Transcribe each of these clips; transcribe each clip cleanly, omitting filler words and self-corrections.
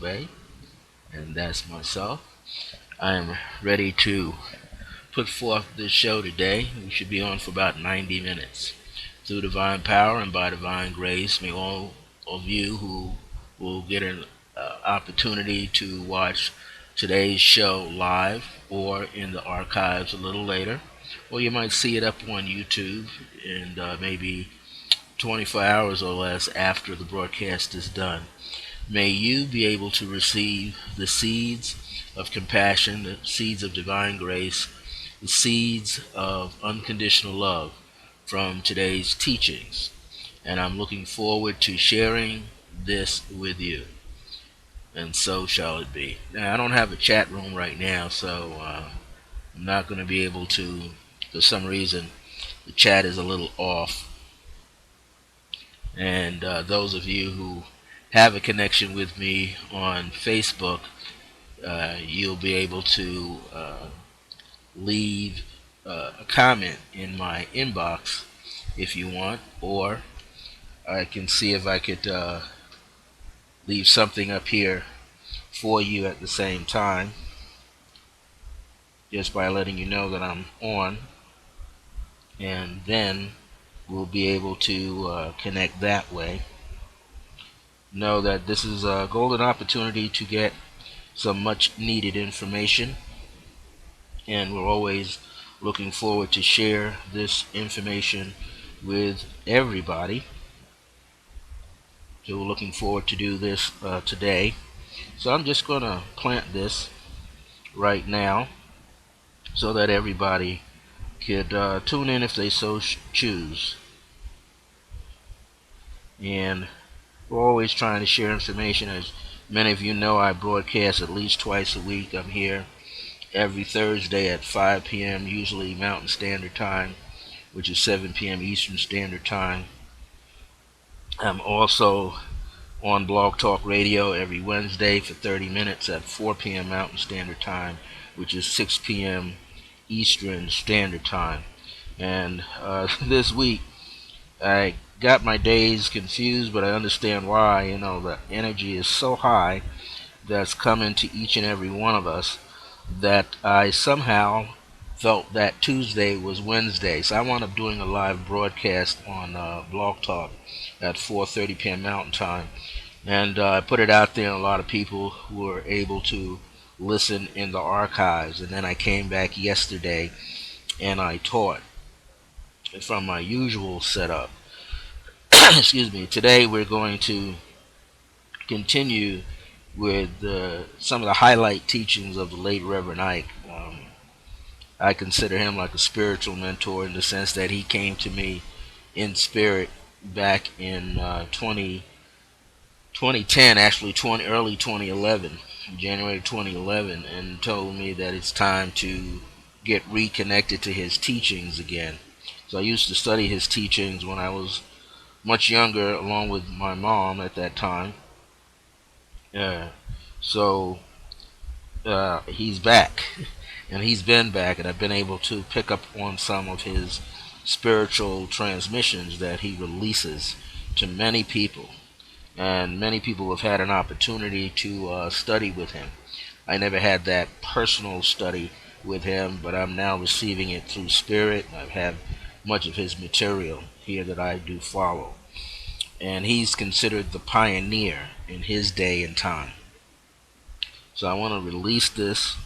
Revels-Bey, and that's myself. I am ready to put forth this show today. We should be on for about 90 minutes. Through divine power and by divine grace, may all of you who will get an opportunity to watch today's show live or in the archives a little later, or you might see it up on YouTube and maybe 24 hours or less after the broadcast is done. May you be able to receive the seeds of compassion, the seeds of divine grace, the seeds of unconditional love from today's teachings. And I'm looking forward to sharing this with you. And so shall it be. Now, I don't have a chat room right now, so I'm not going to be able to, for some reason, the chat is a little off. And those of you who have a connection with me on Facebook, you'll be able to leave a comment in my inbox if you want, or I can see if I could leave something up here for you at the same time, just by letting you know that I'm on, and then we'll be able to connect that way. Know that this is a golden opportunity to get some much needed information, and we're always looking forward to share this information with everybody. So we're looking forward to do this today. So I'm just going to plant this right now so that everybody could tune in if they so choose. And we're always trying to share information. As many of you know, I broadcast at least twice a week. I'm here every Thursday at 5 p.m., usually Mountain Standard Time, which is 7 p.m. Eastern Standard Time. I'm also on Blog Talk Radio every Wednesday for 30 minutes at 4 p.m. Mountain Standard Time, which is 6 p.m. Eastern Standard Time. And this week, I got my days confused, but I understand why. You know, the energy is so high that's coming to each and every one of us that I somehow felt that Tuesday was Wednesday. So I wound up doing a live broadcast on Blog Talk at 4:30 p.m. Mountain Time, and I put it out there, and a lot of people were able to listen in the archives. And then I came back yesterday and I taught from my usual setup. Excuse me. Today we're going to continue with some of the highlight teachings of the late Reverend Ike. I consider him like a spiritual mentor in the sense that he came to me in spirit back in 2010, actually early 2011, January 2011, and told me that it's time to get reconnected to his teachings again. So I used to study his teachings when I was much younger, along with my mom at that time. So he's back, and he's been back, and I've been able to pick up on some of his spiritual transmissions that he releases to many people, and many people have had an opportunity to study with him. I never had that personal study with him, but I'm now receiving it through spirit. I've had much of his material here that I do follow, and he's considered the pioneer in his day and time. So I want to release this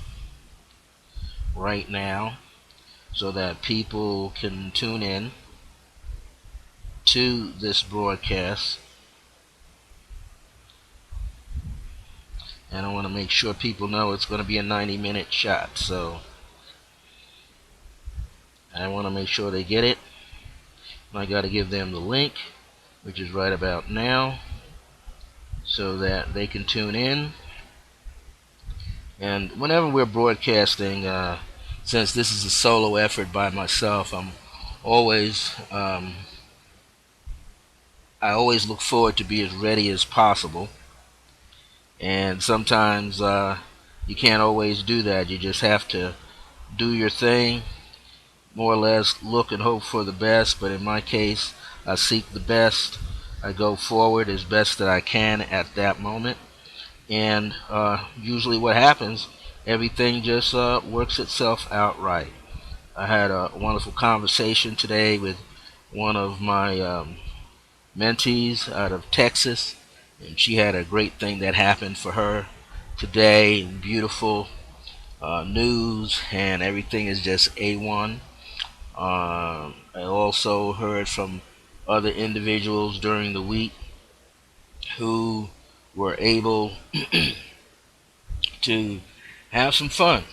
right now so that people can tune in to this broadcast. And I want to make sure people know it's going to be a 90-minute shot. So I want to make sure they get it. I got to give them the link, which is right about now, so that they can tune in. And whenever we're broadcasting, since this is a solo effort by myself, I'm always I always look forward to be as ready as possible. And sometimes you can't always do that. You just have to do your thing, more or less look and hope for the best. But in my case, I seek the best. I go forward as best that I can at that moment. And usually what happens, everything just works itself out right. I had a wonderful conversation today with one of my mentees out of Texas, and she had a great thing that happened for her today. Beautiful news, and everything is just A1. I also heard from other individuals during the week who were able to have some fun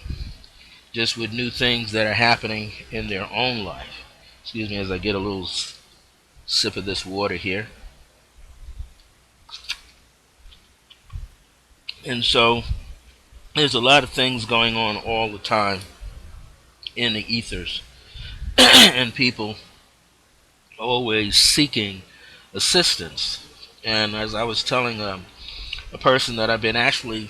just with new things that are happening in their own life. Excuse me as I get a little sip of this water here. And so there's a lot of things going on all the time in the ethers, and people always seeking assistance. And as I was telling a person that I've been actually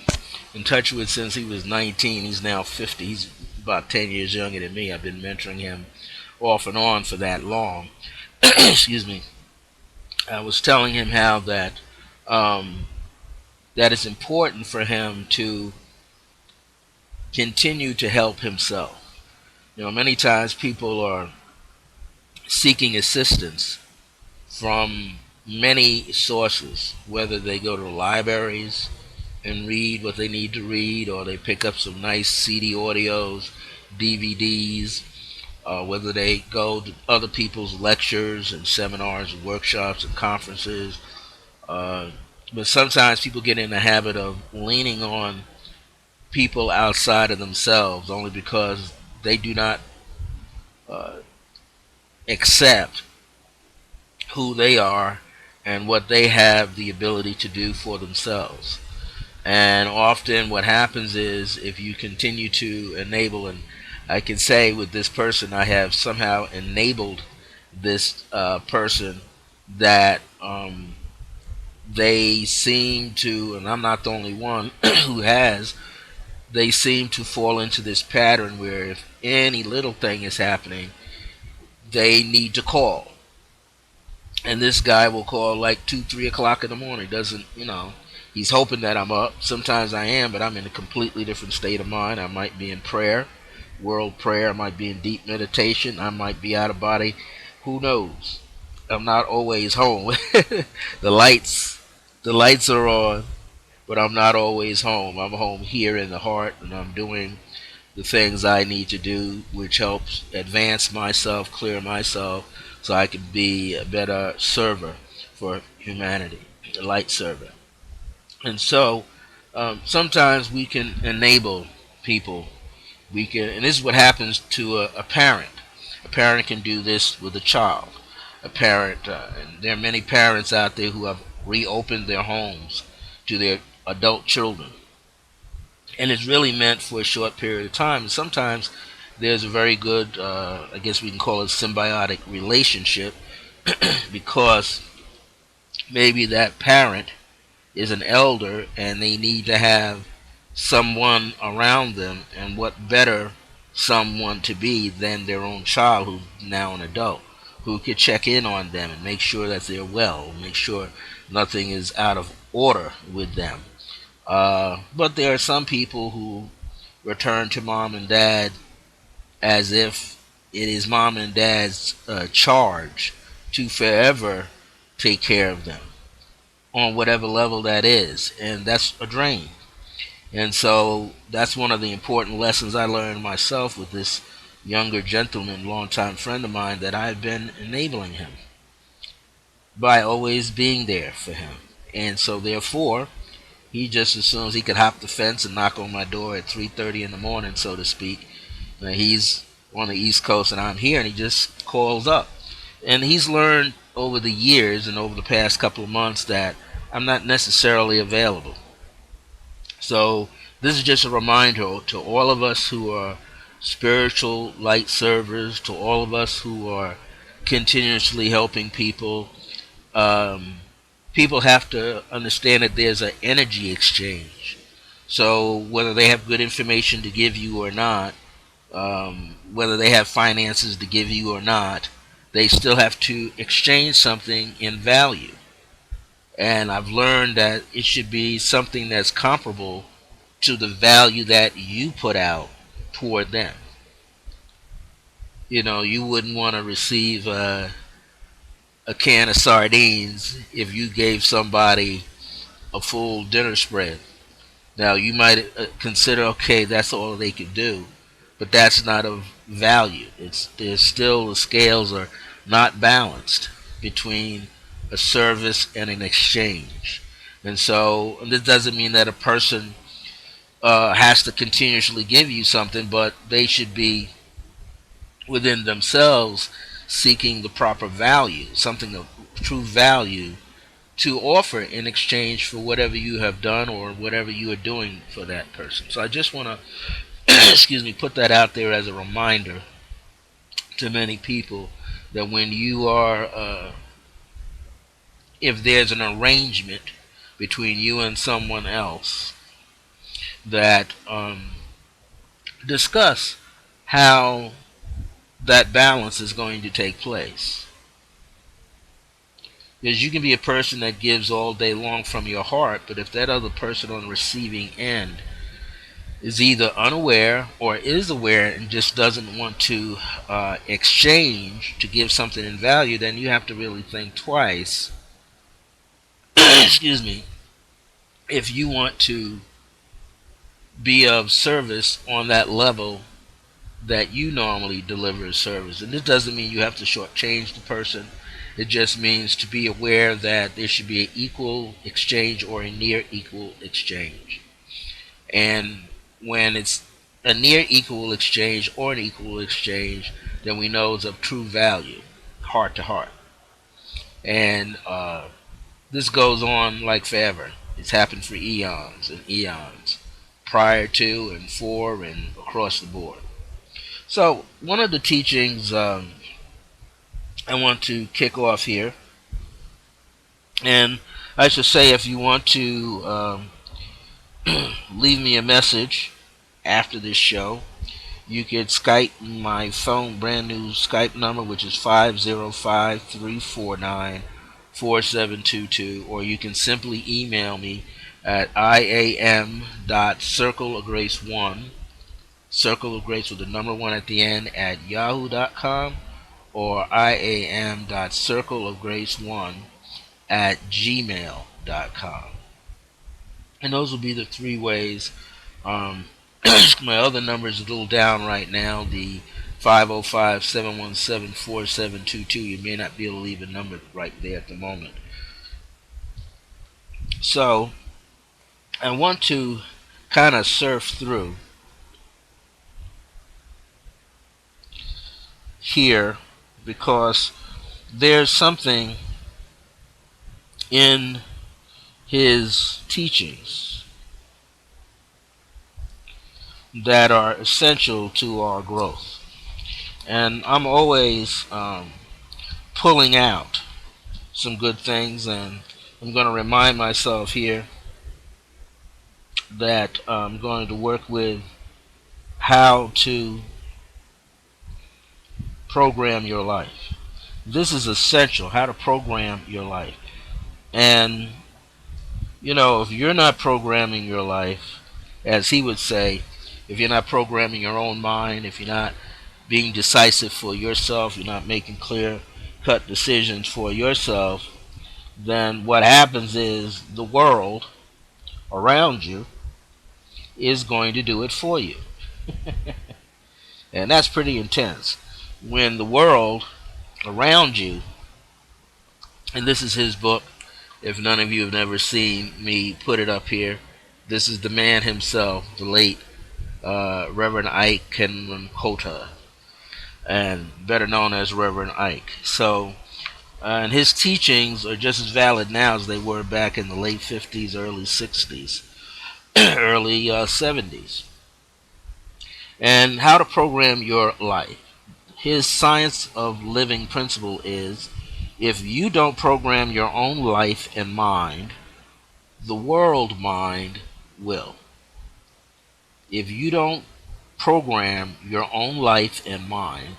in touch with since he was 19, he's now 50. He's about 10 years younger than me. I've been mentoring him off and on for that long. Excuse me. I was telling him how um, that it's important for him to continue to help himself. Many times people are seeking assistance from many sources, whether they go to libraries and read what they need to read, or they pick up some nice CD audios, DVDs, whether they go to other people's lectures and seminars and workshops and conferences. Uh, but sometimes people get in the habit of leaning on people outside of themselves only because they do not uh, accept who they are and what they have the ability to do for themselves. And often what happens is if you continue to enable, and I can say with this person, I have somehow enabled this person that they seem to, and I'm not the only one who has, they seem to fall into this pattern where if any little thing is happening, they need to call. And this guy will call like 2, 3 o'clock in the morning. Doesn't he's hoping that I'm up. Sometimes I am, but I'm in a completely different state of mind. I might be in prayer, world prayer. I might be in deep meditation. I might be out of body. Who knows? I'm not always home. the lights, the lights are on, but I'm not always home. I'm home here in the heart, and I'm doing the things I need to do, which helps advance myself, clear myself, so I can be a better server for humanity, a light server. And so sometimes we can enable people. We can, and this is what happens to a parent. A parent can do this with a child. A parent, and there are many parents out there who have reopened their homes to their adult children, and it's really meant for a short period of time. And sometimes there's a very good, I guess we can call it symbiotic relationship, because maybe that parent is an elder and they need to have someone around them, and what better someone to be than their own child who's now an adult, who could check in on them and make sure that they're well, make sure nothing is out of order with them. But there are some people who return to mom and dad as if it is mom and dad's charge to forever take care of them on whatever level that is, and that's a drain. And so that's one of the important lessons I learned myself with this younger gentleman, longtime friend of mine, that I've been enabling him by always being there for him. And so therefore, he just assumes he could hop the fence and knock on my door at 3:30 in the morning, so to speak. He's on the East Coast and I'm here, and he just calls up. And he's learned over the years and over the past couple of months that I'm not necessarily available. So this is just a reminder to all of us who are spiritual light servers, to all of us who are continuously helping people. Um, People have to understand that there's an energy exchange. So whether they have good information to give you or not, whether they have finances to give you or not, they still have to exchange something in value. And I've learned that it should be something that's comparable to the value that you put out toward them. You wouldn't want to receive a can of sardines if you gave somebody a full dinner spread. Now, you might consider, okay, that's all they could do, but that's not of value. There's still, the scales are not balanced between a service and an exchange. And so, and this doesn't mean that a person has to continuously give you something, but they should be within themselves seeking the proper value, something of true value to offer in exchange for whatever you have done or whatever you are doing for that person. So I just want to, excuse me, put that out there as a reminder to many people that when you are, if there's an arrangement between you and someone else, that discuss how that balance is going to take place. Because you can be a person that gives all day long from your heart, but if that other person on the receiving end is either unaware or is aware and just doesn't want to exchange to give something in value, then you have to really think twice, excuse me, if you want to be of service on that level that you normally deliver a service. And this doesn't mean you have to shortchange the person. It just means to be aware that there should be an equal exchange or a near equal exchange. And when it's a near equal exchange or an equal exchange, then we know it's of true value, heart to heart. And this goes on like forever. It's happened for eons and eons, prior to and for and across the board. So, one of the teachings I want to kick off here, and I should say, if you want to leave me a message after this show, you could Skype my phone, brand new Skype number, which is 505-349-4722, or you can simply email me at iam.circleofgrace1, circle of grace with the number 1 at the end, at yahoo.com, or iam.circleofgrace1 at gmail.com. And those will be the three ways. My other number is a little down right now, the 505-717-4722. You may not be able to leave a number right there at the moment. So, I want to kind of surf through here because there's something in his teachings that are essential to our growth. And I'm always pulling out some good things, and I'm going to remind myself here that I'm going to work with how to program your life. This is essential, how to program your life. And, if you're not programming your life, as he would say, if you're not programming your own mind, if you're not being decisive for yourself, you're not making clear cut decisions for yourself, then what happens is the world around you is going to do it for you. And that's pretty intense. When the world around you, and this is his book, if none of you have never seen me put it up here, this is the man himself, the late Reverend Ike Kenman-Kota, and better known as Reverend Ike. So, and his teachings are just as valid now as they were back in the late 50s, early 60s, early 70s. And how to program your life. His science of living principle is, if you don't program your own life and mind, the world mind will. If you don't program your own life and mind,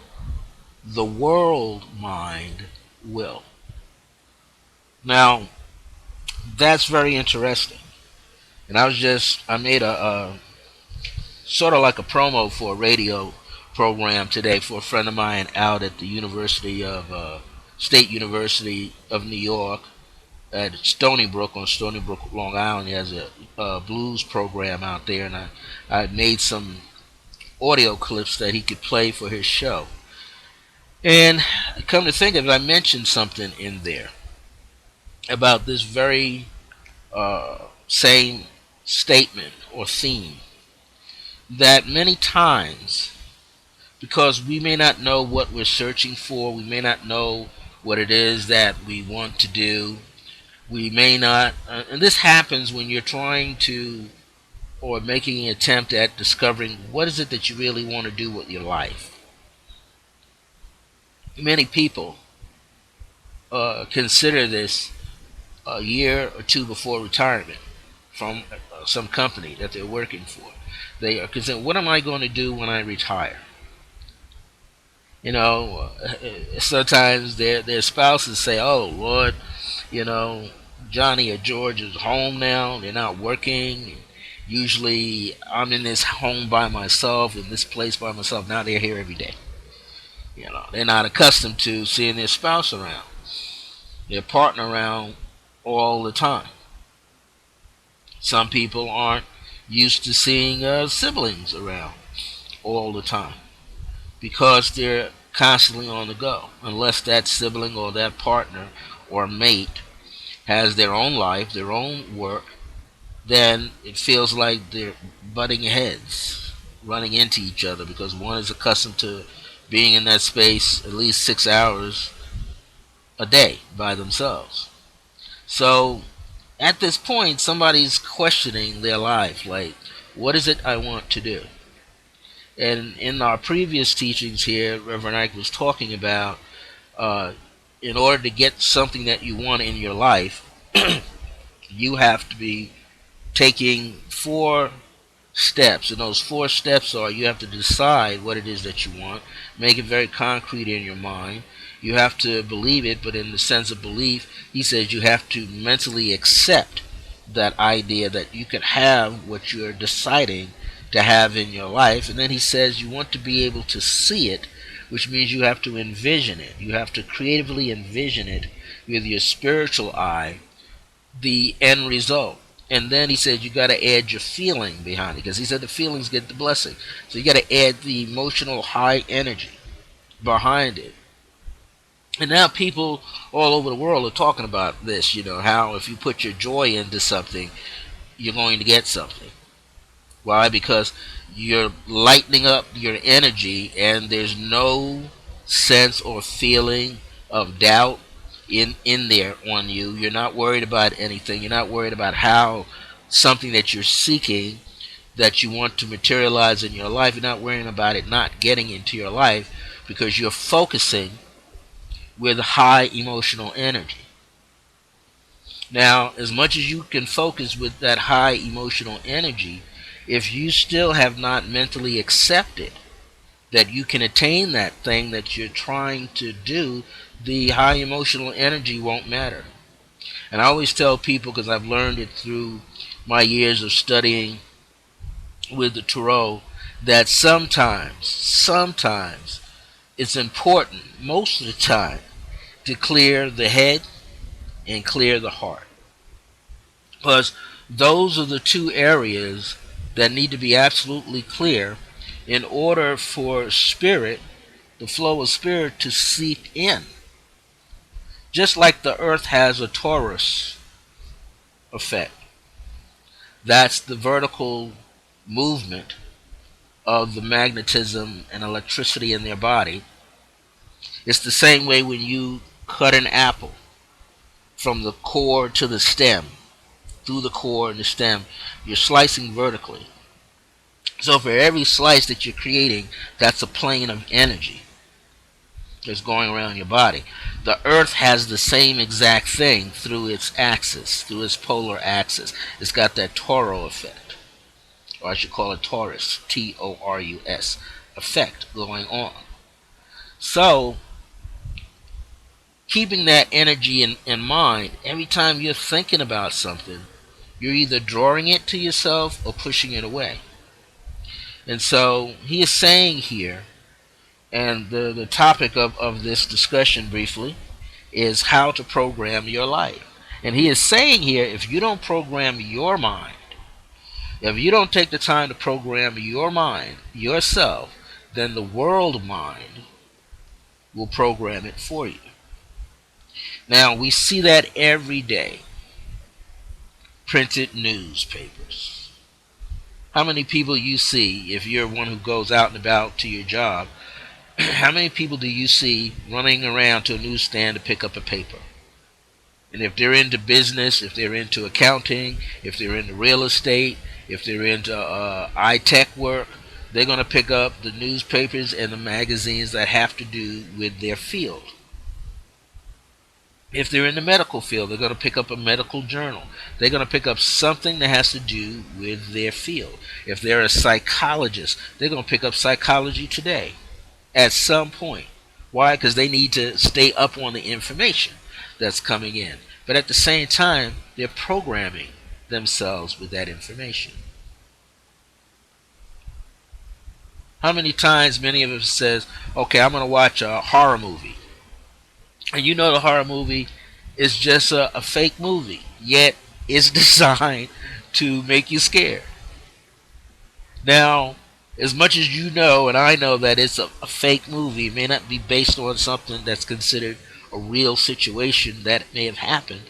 the world mind will. Now, That's very interesting. And I made a sort of like a promo for a radio program today for a friend of mine out at the University of State University of New York at Stony Brook on Stony Brook, Long Island. He has a blues program out there, and I made some audio clips that he could play for his show. And come to think of it, I mentioned something in there about this very same statement or theme that many times, because we may not know what we're searching for, we may not know what it is that we want to do, we may not, and this happens when you're trying to or making an attempt at discovering what is it that you really want to do with your life. Many people consider this a year or two before retirement from some company that they're working for. They are considering, what am I going to do when I retire? You know, sometimes their spouses say, "Oh Lord, you know, Johnny or George is home now. They're not working. Usually, I'm in this home by myself, in this place by myself. Now they're here every day. You know, they're not accustomed to seeing their spouse around, their partner around all the time. Some people aren't used to seeing siblings around all the time because they're constantly on the go. Unless that sibling or that partner or mate has their own life, their own work, then it feels like they're butting heads, running into each other because one is accustomed to being in that space at least 6 hours a day by themselves. So at this point, somebody's questioning their life, like, what is it I want to do? And in our previous teachings here, Reverend Ike was talking about uh, in order to get something that you want in your life, you have to be taking 4 steps. And those 4 steps are, you have to decide what it is that you want, make it very concrete in your mind. You have to believe it, but in the sense of belief, he says you have to mentally accept that idea that you can have what you're deciding to have in your life. And then he says you want to be able to see it, which means you have to envision it. You have to creatively envision it with your spiritual eye, the end result. And then he said you got to add your feeling behind it, because he said the feelings get the blessing. So you got to add the emotional high energy behind it. And now people all over the world are talking about this, how if you put your joy into something, you're going to get something. Why? Because you're lightening up your energy and there's no sense or feeling of doubt in there on you. You're not worried about anything. You're not worried about how something that you're seeking, that you want to materialize in your life, you're not worrying about it not getting into your life, because you're focusing with high emotional energy. Now, as much as you can focus with that high emotional energy, if you still have not mentally accepted that you can attain that thing that you're trying to do, the high emotional energy won't matter. And I always tell people, because I've learned it through my years of studying with the Tarot, that sometimes it's important, most of the time, to clear the head and clear the heart. Because those are the 2 areas that need to be absolutely clear in order for spirit, the flow of spirit, to seep in. Just like the earth has a torus effect. That's the vertical movement of the magnetism and electricity in their body. It's the same way when you cut an apple from the core to the stem, through the core and the stem, you're slicing vertically. So for every slice that you're creating, that's a plane of energy that's going around your body. The earth has the same exact thing through its axis, through its polar axis. It's got that Toro effect, or I should call it Taurus, Torus effect going on. So keeping that energy in mind, every time you're thinking about something, you're either drawing it to yourself or pushing it away. And so he is saying here, and the topic of this discussion briefly is how to program your life. And he is saying here, if you don't program your mind, if you don't take the time to program your mind, yourself, then the world mind will program it for you. Now, we see that every day. Printed newspapers. How many people you see, if you're one who goes out and about to your job, how many people do you see running around to a newsstand to pick up a paper? And if they're into business, if they're into accounting, if they're into real estate, if they're into tech work, they're going to pick up the newspapers and the magazines that have to do with their field. If they're in the medical field, they're going to pick up a medical journal. They're going to pick up something that has to do with their field. If they're a psychologist, they're going to pick up Psychology Today at some point. Why? Because they need to stay up on the information that's coming in. But at the same time, they're programming themselves with that information. How many times many of us says, okay, I'm going to watch a horror movie. And you know the horror movie is just a fake movie, yet it's designed to make you scared. Now, as much as you know and I know that it's a fake movie, it may not be based on something that's considered a real situation that may have happened.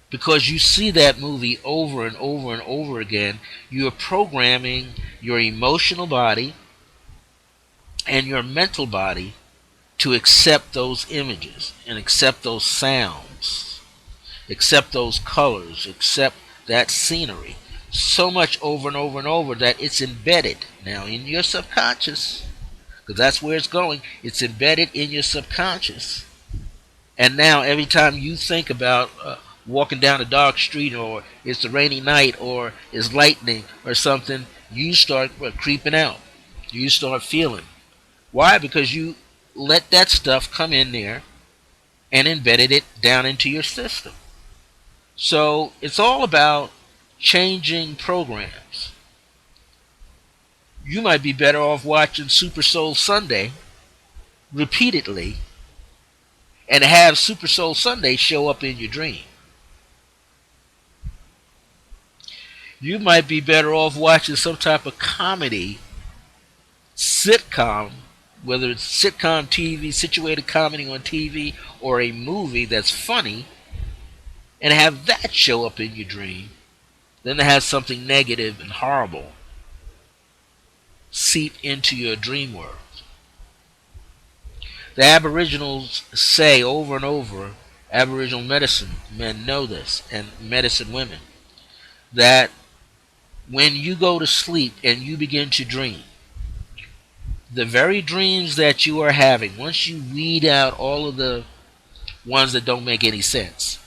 Because you see that movie over and over and over again, you are programming your emotional body and your mental body to accept those images and accept those sounds, accept those colors, accept that scenery so much over and over and over that it's embedded now in your subconscious, because that's where it's going. It's embedded in your subconscious. And now every time you think about walking down a dark street, or it's a rainy night, or it's lightning or something, you start creeping out. You start feeling. Why? Because you let that stuff come in there and embedded it down into your system. So it's all about changing programs. You might be better off watching Super Soul Sunday repeatedly and have Super Soul Sunday show up in your dream. You might be better off watching some type of comedy sitcom, whether it's sitcom TV, situated comedy on TV, or a movie that's funny, and have that show up in your dream, than to have something negative and horrible seep into your dream world. The Aboriginals say over and over, Aboriginal medicine men know this, and medicine women, that when you go to sleep and you begin to dream, the very dreams that you are having, once you weed out all of the ones that don't make any sense,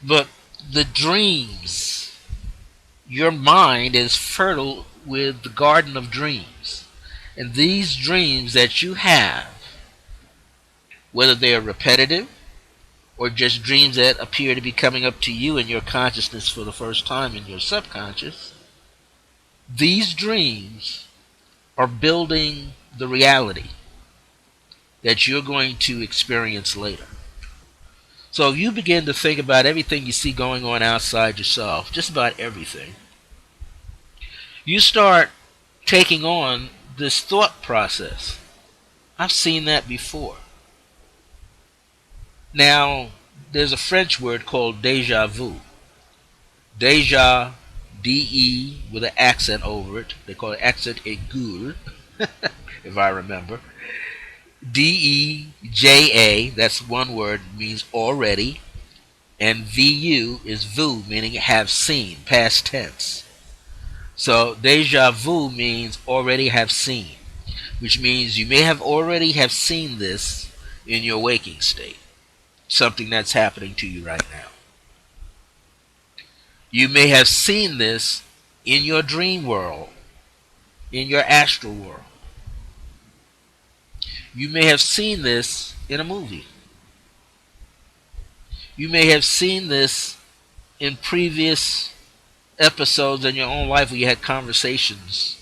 but the dreams, your mind is fertile with the garden of dreams. And these dreams that you have, whether they are repetitive or just dreams that appear to be coming up to you in your consciousness for the first time in your subconscious, these dreams are building the reality that you're going to experience later. So if you begin to think about everything you see going on outside yourself, just about everything, you start taking on this thought process. I've seen that before. Now, there's a French word called déjà vu. Déjà, D-E, with an accent over it. They call it accent aigu, if I remember. D-E-J-A, that's one word, means already. And V-U is vu, meaning have seen, past tense. So déjà vu means already have seen, which means you may have already have seen this in your waking state. Something that's happening to you right now. You may have seen this in your dream world, in your astral world. You may have seen this in a movie. You may have seen this in previous episodes in your own life where you had conversations,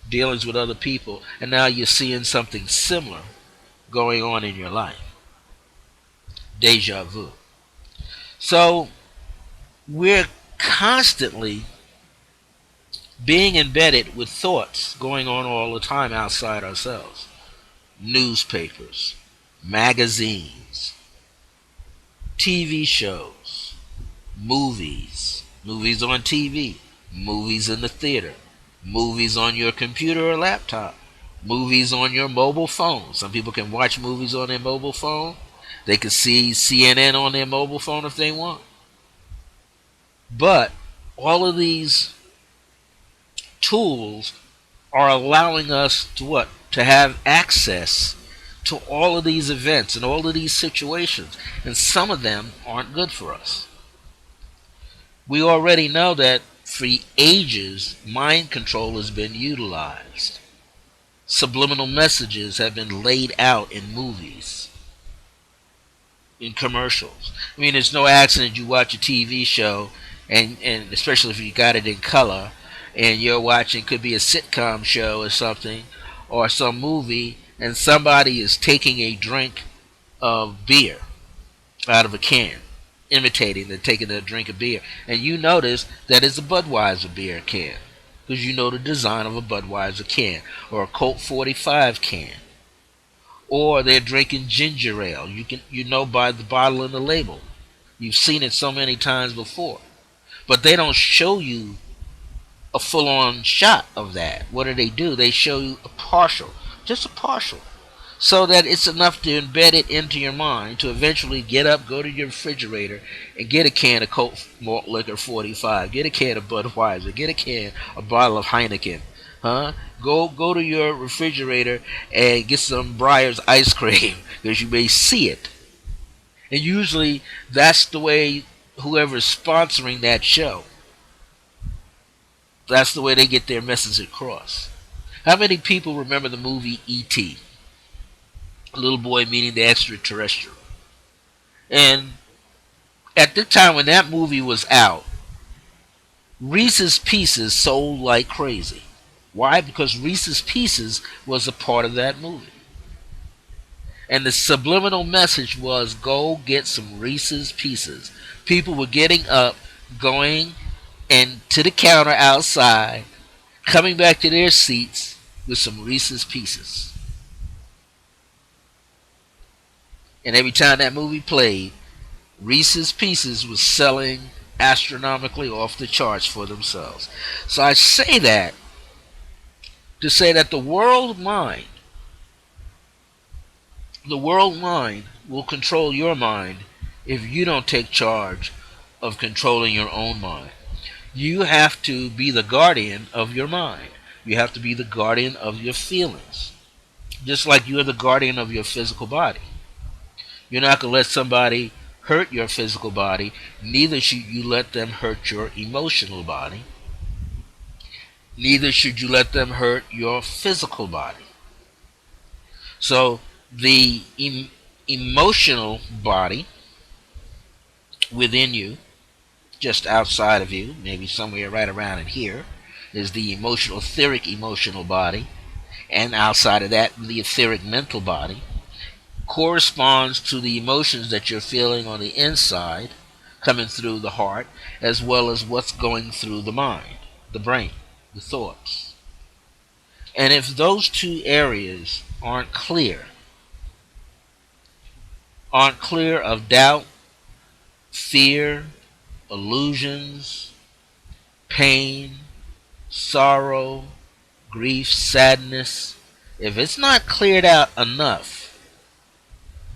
dealings with other people, and now you're seeing something similar going on in your life. Deja vu. So we're constantly being embedded with thoughts going on all the time outside ourselves. Newspapers, magazines, TV shows, movies on TV, movies in the theater, movies on your computer or laptop, movies on your mobile phone. Some people can watch movies on their mobile phone. They can see CNN on their mobile phone if they want. But all of these tools are allowing us to what? To have access to all of these events and all of these situations. And some of them aren't good for us. We already know that for ages, mind control has been utilized. Subliminal messages have been laid out in movies, in commercials. I mean, it's no accident you watch a TV show, and especially if you got it in color, and you're watching, could be a sitcom show or something, or some movie, and somebody is taking a drink of beer out of a can, imitating they're taking a drink of beer, and you notice that it's a Budweiser beer can, because you know the design of a Budweiser can, or a Colt 45 can, or they're drinking ginger ale. You know by the bottle and the label. You've seen it so many times before, but they don't show you a full-on shot of that. What do? They show you a partial, just a partial, so that it's enough to embed it into your mind to eventually get up, go to your refrigerator, and get a can of Colt Malt Liquor 45, get a can of Budweiser, get a bottle of Heineken, huh? Go to your refrigerator and get some Breyer's ice cream because you may see it. And usually that's the way whoever's sponsoring that show, that's the way they get their message across. How many people remember the movie E.T.? A little boy meeting the extraterrestrial. And at the time when that movie was out, Reese's Pieces sold like crazy. Why? Because Reese's Pieces was a part of that movie. And the subliminal message was go get some Reese's Pieces. People were getting up, going and to the counter outside, coming back to their seats with some Reese's Pieces. And every time that movie played, Reese's Pieces was selling astronomically off the charts for themselves. So I say that to say that the world mind will control your mind if you don't take charge of controlling your own mind. You have to be the guardian of your mind. You have to be the guardian of your feelings. Just like you're the guardian of your physical body. You're not going to let somebody hurt your physical body. Neither should you let them hurt your emotional body. Neither should you let them hurt your physical body. So the emotional body within you, just outside of you, maybe somewhere right around in here, is the etheric emotional body. And outside of that, the etheric mental body corresponds to the emotions that you're feeling on the inside, coming through the heart, as well as what's going through the mind, the brain, the thoughts. And if those two areas aren't clear of doubt, fear, illusions, pain, sorrow, grief, sadness, if it's not cleared out enough,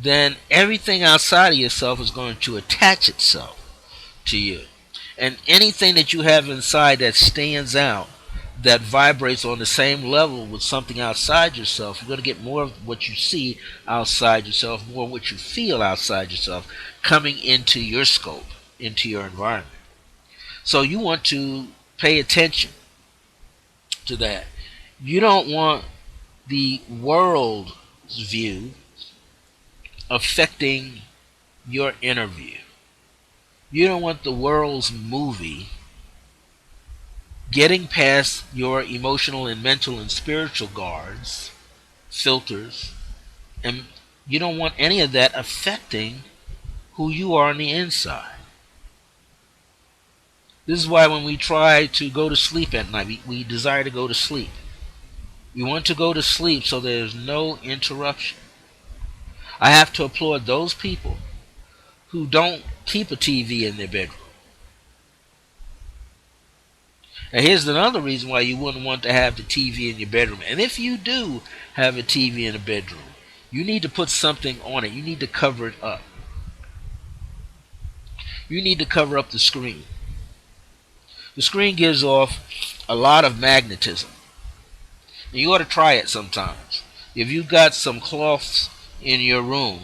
then everything outside of yourself is going to attach itself to you. And anything that you have inside that stands out, that vibrates on the same level with something outside yourself, you're going to get more of what you see outside yourself, more of what you feel outside yourself coming into your scope, into your environment. So you want to pay attention to that. You don't want the world's view affecting your inner view. You don't want the world's movie getting past your emotional and mental and spiritual guards, filters, and you don't want any of that affecting who you are on the inside. This is why when we try to go to sleep at night, we desire to go to sleep. We want to go to sleep so there's no interruption. I have to applaud those people who don't keep a TV in their bedroom. And here's another reason why you wouldn't want to have the TV in your bedroom. And if you do have a TV in a bedroom, you need to put something on it. You need to cover it up. You need to cover up the screen. The screen gives off a lot of magnetism. And you ought to try it sometimes. If you've got some cloths in your room,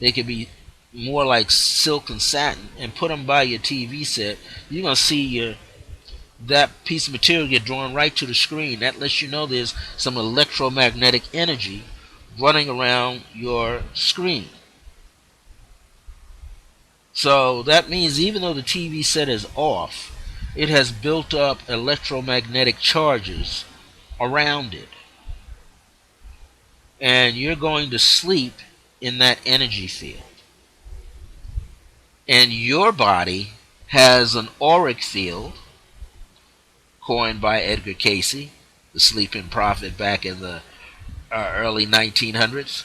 they could be more like silk and satin, and put them by your TV set, you're going to see that piece of material get drawn right to the screen. That lets you know there's some electromagnetic energy running around your screen. So that means even though the TV set is off, it has built up electromagnetic charges around it. And you're going to sleep in that energy field. And your body has an auric field coined by Edgar Cayce, the sleeping prophet back in the early 1900s.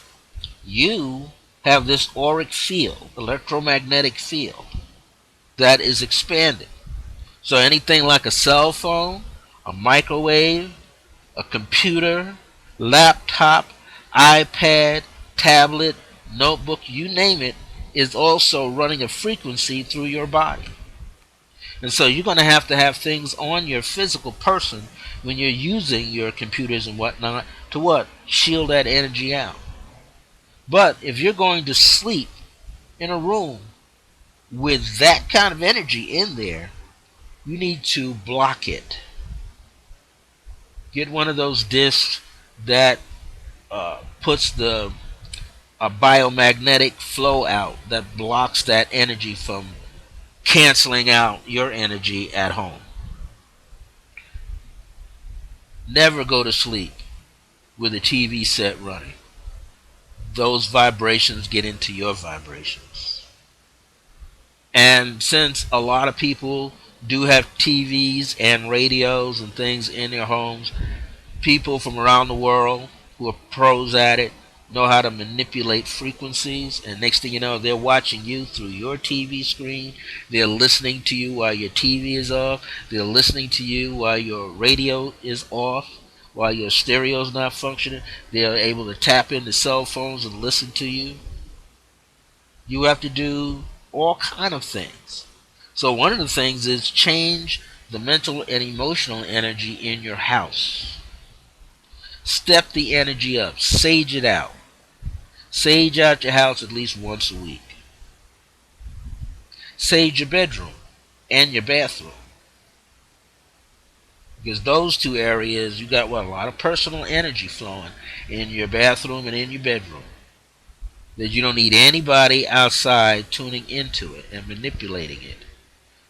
You have this auric field, electromagnetic field, that is expanding. So anything like a cell phone, a microwave, a computer, laptop, iPad, tablet, notebook, you name it, is also running a frequency through your body. And so you're going to have things on your physical person when you're using your computers and whatnot to what? Shield that energy out. But if you're going to sleep in a room with that kind of energy in there, you need to block it. Get one of those discs that puts the a biomagnetic flow out that blocks that energy from canceling out your energy at home. Never go to sleep with a TV set running. Those vibrations get into your vibrations. And since a lot of people do have TVs and radios and things in their homes, people from around the world who are pros at it know how to manipulate frequencies, and next thing you know, they're watching you through your TV screen. They're listening to you while your TV is off. They're listening to you while your radio is off, while your stereo is not functioning. They're able to tap into cell phones and listen to you. You have to do all kind of things. So one of the things is change the mental and emotional energy in your house. Step the energy up. Sage it out. Sage out your house at least once a week. Sage your bedroom and your bathroom. Because those two areas, you got what? A lot of personal energy flowing in your bathroom and in your bedroom. That you don't need anybody outside tuning into it and manipulating it.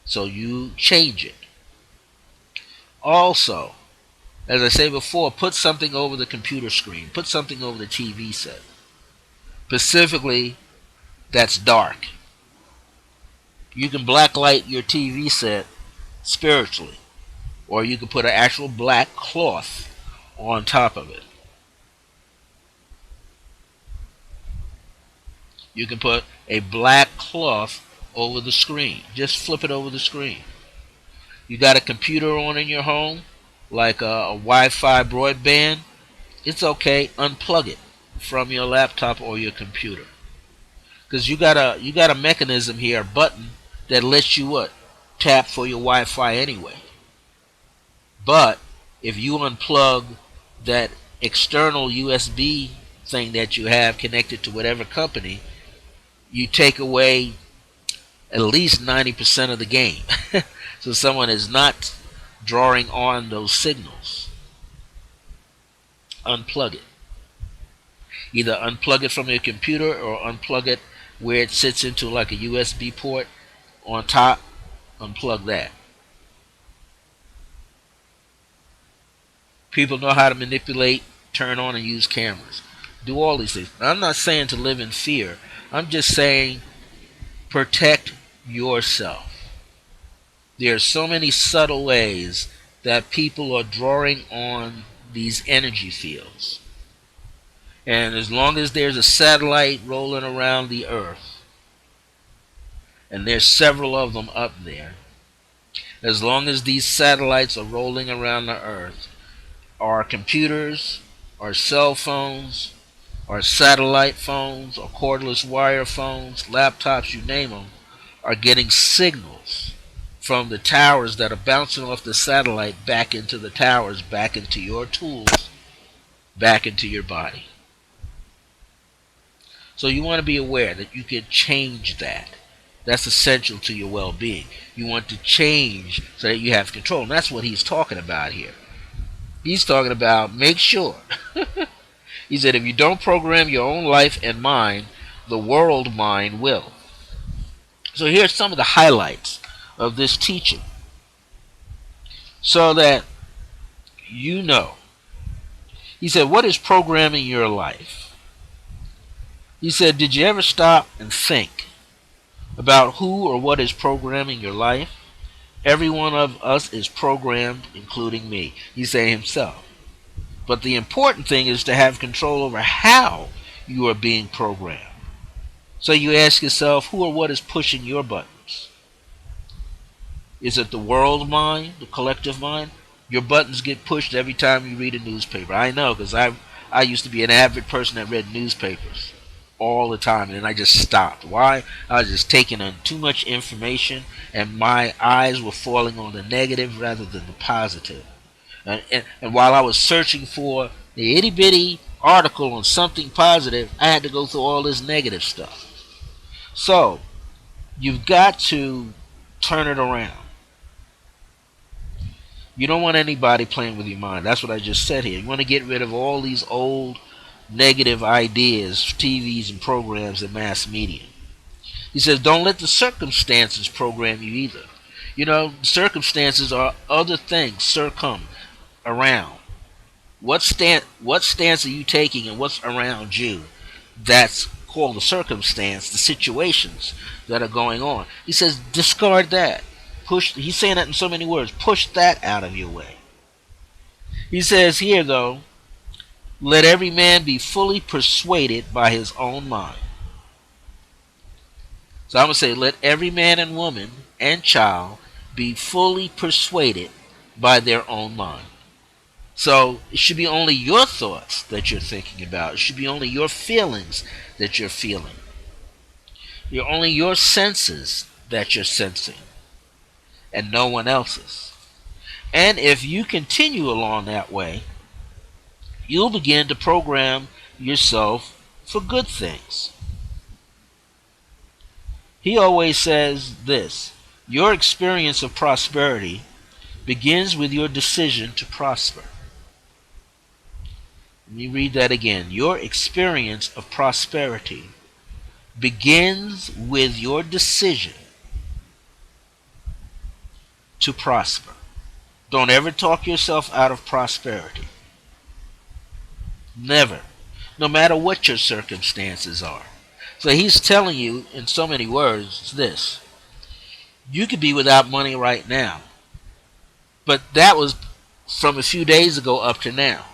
So you change it. Also, as I say before, put something over the computer screen. Put something over the TV set. Specifically, that's dark. You can blacklight your TV set spiritually. Or you can put an actual black cloth on top of it. You can put a black cloth over the screen. Just flip it over the screen. You got a computer on in your home, like a Wi-Fi broadband, it's okay. Unplug it from your laptop or your computer, because you got a mechanism here, a button that lets you what? Tap for your Wi-Fi anyway. But if you unplug that external USB thing that you have connected to whatever company, you take away at least 90% of the game. So someone is not drawing on those signals. Unplug it. Either unplug it from your computer or unplug it where it sits into like a USB port on top, unplug that. People know how to manipulate, turn on, and use cameras. Do all these things. I'm not saying to live in fear. I'm just saying protect yourself. There are so many subtle ways that people are drawing on these energy fields. And as long as there's a satellite rolling around the earth, and there's several of them up there, as long as these satellites are rolling around the earth, our computers, our cell phones, our satellite phones, our cordless wire phones, laptops, you name them, are getting signals from the towers that are bouncing off the satellite back into the towers, back into your tools, back into your body. So you want to be aware that you can change that. That's essential to your well-being. You want to change so that you have control. And that's what he's talking about here. He's talking about make sure. He said if you don't program your own life and mind, the world mind will. So here's some of the highlights of this teaching so that you know. He said, what is programming your life? He said, did you ever stop and think about who or what is programming your life? Every one of us is programmed, including me. He's saying himself. But the important thing is to have control over how you are being programmed. So you ask yourself, who or what is pushing your buttons? Is it the world mind, the collective mind? Your buttons get pushed every time you read a newspaper. I know, because I used to be an avid person that read newspapers all the time, and I just stopped. Why? I was just taking in too much information, and my eyes were falling on the negative rather than the positive. And while I was searching for the itty bitty article on something positive, I had to go through all this negative stuff. So, you've got to turn it around. You don't want anybody playing with your mind. That's what I just said here. You want to get rid of all these old negative ideas, TVs and programs and mass media. He says, don't let the circumstances program you either. You know, circumstances are other things around. What stance are you taking and what's around you? That's called the circumstance, the situations that are going on. He says, discard that. He's saying that in so many words. Push that out of your way. He says here, though, let every man be fully persuaded by his own mind. So I'm going to say, let every man and woman and child be fully persuaded by their own mind. So it should be only your thoughts that you're thinking about. It should be only your feelings that you're feeling. You're only your senses that you're sensing, and no one else's. And if you continue along that way, you'll begin to program yourself for good things. He always says this, your experience of prosperity begins with your decision to prosper. Let me read that again. Your experience of prosperity begins with your decision to prosper. Don't ever talk yourself out of prosperity. Never. No matter what your circumstances are. So he's telling you in so many words this. You could be without money right now. But that was from a few days ago up to now.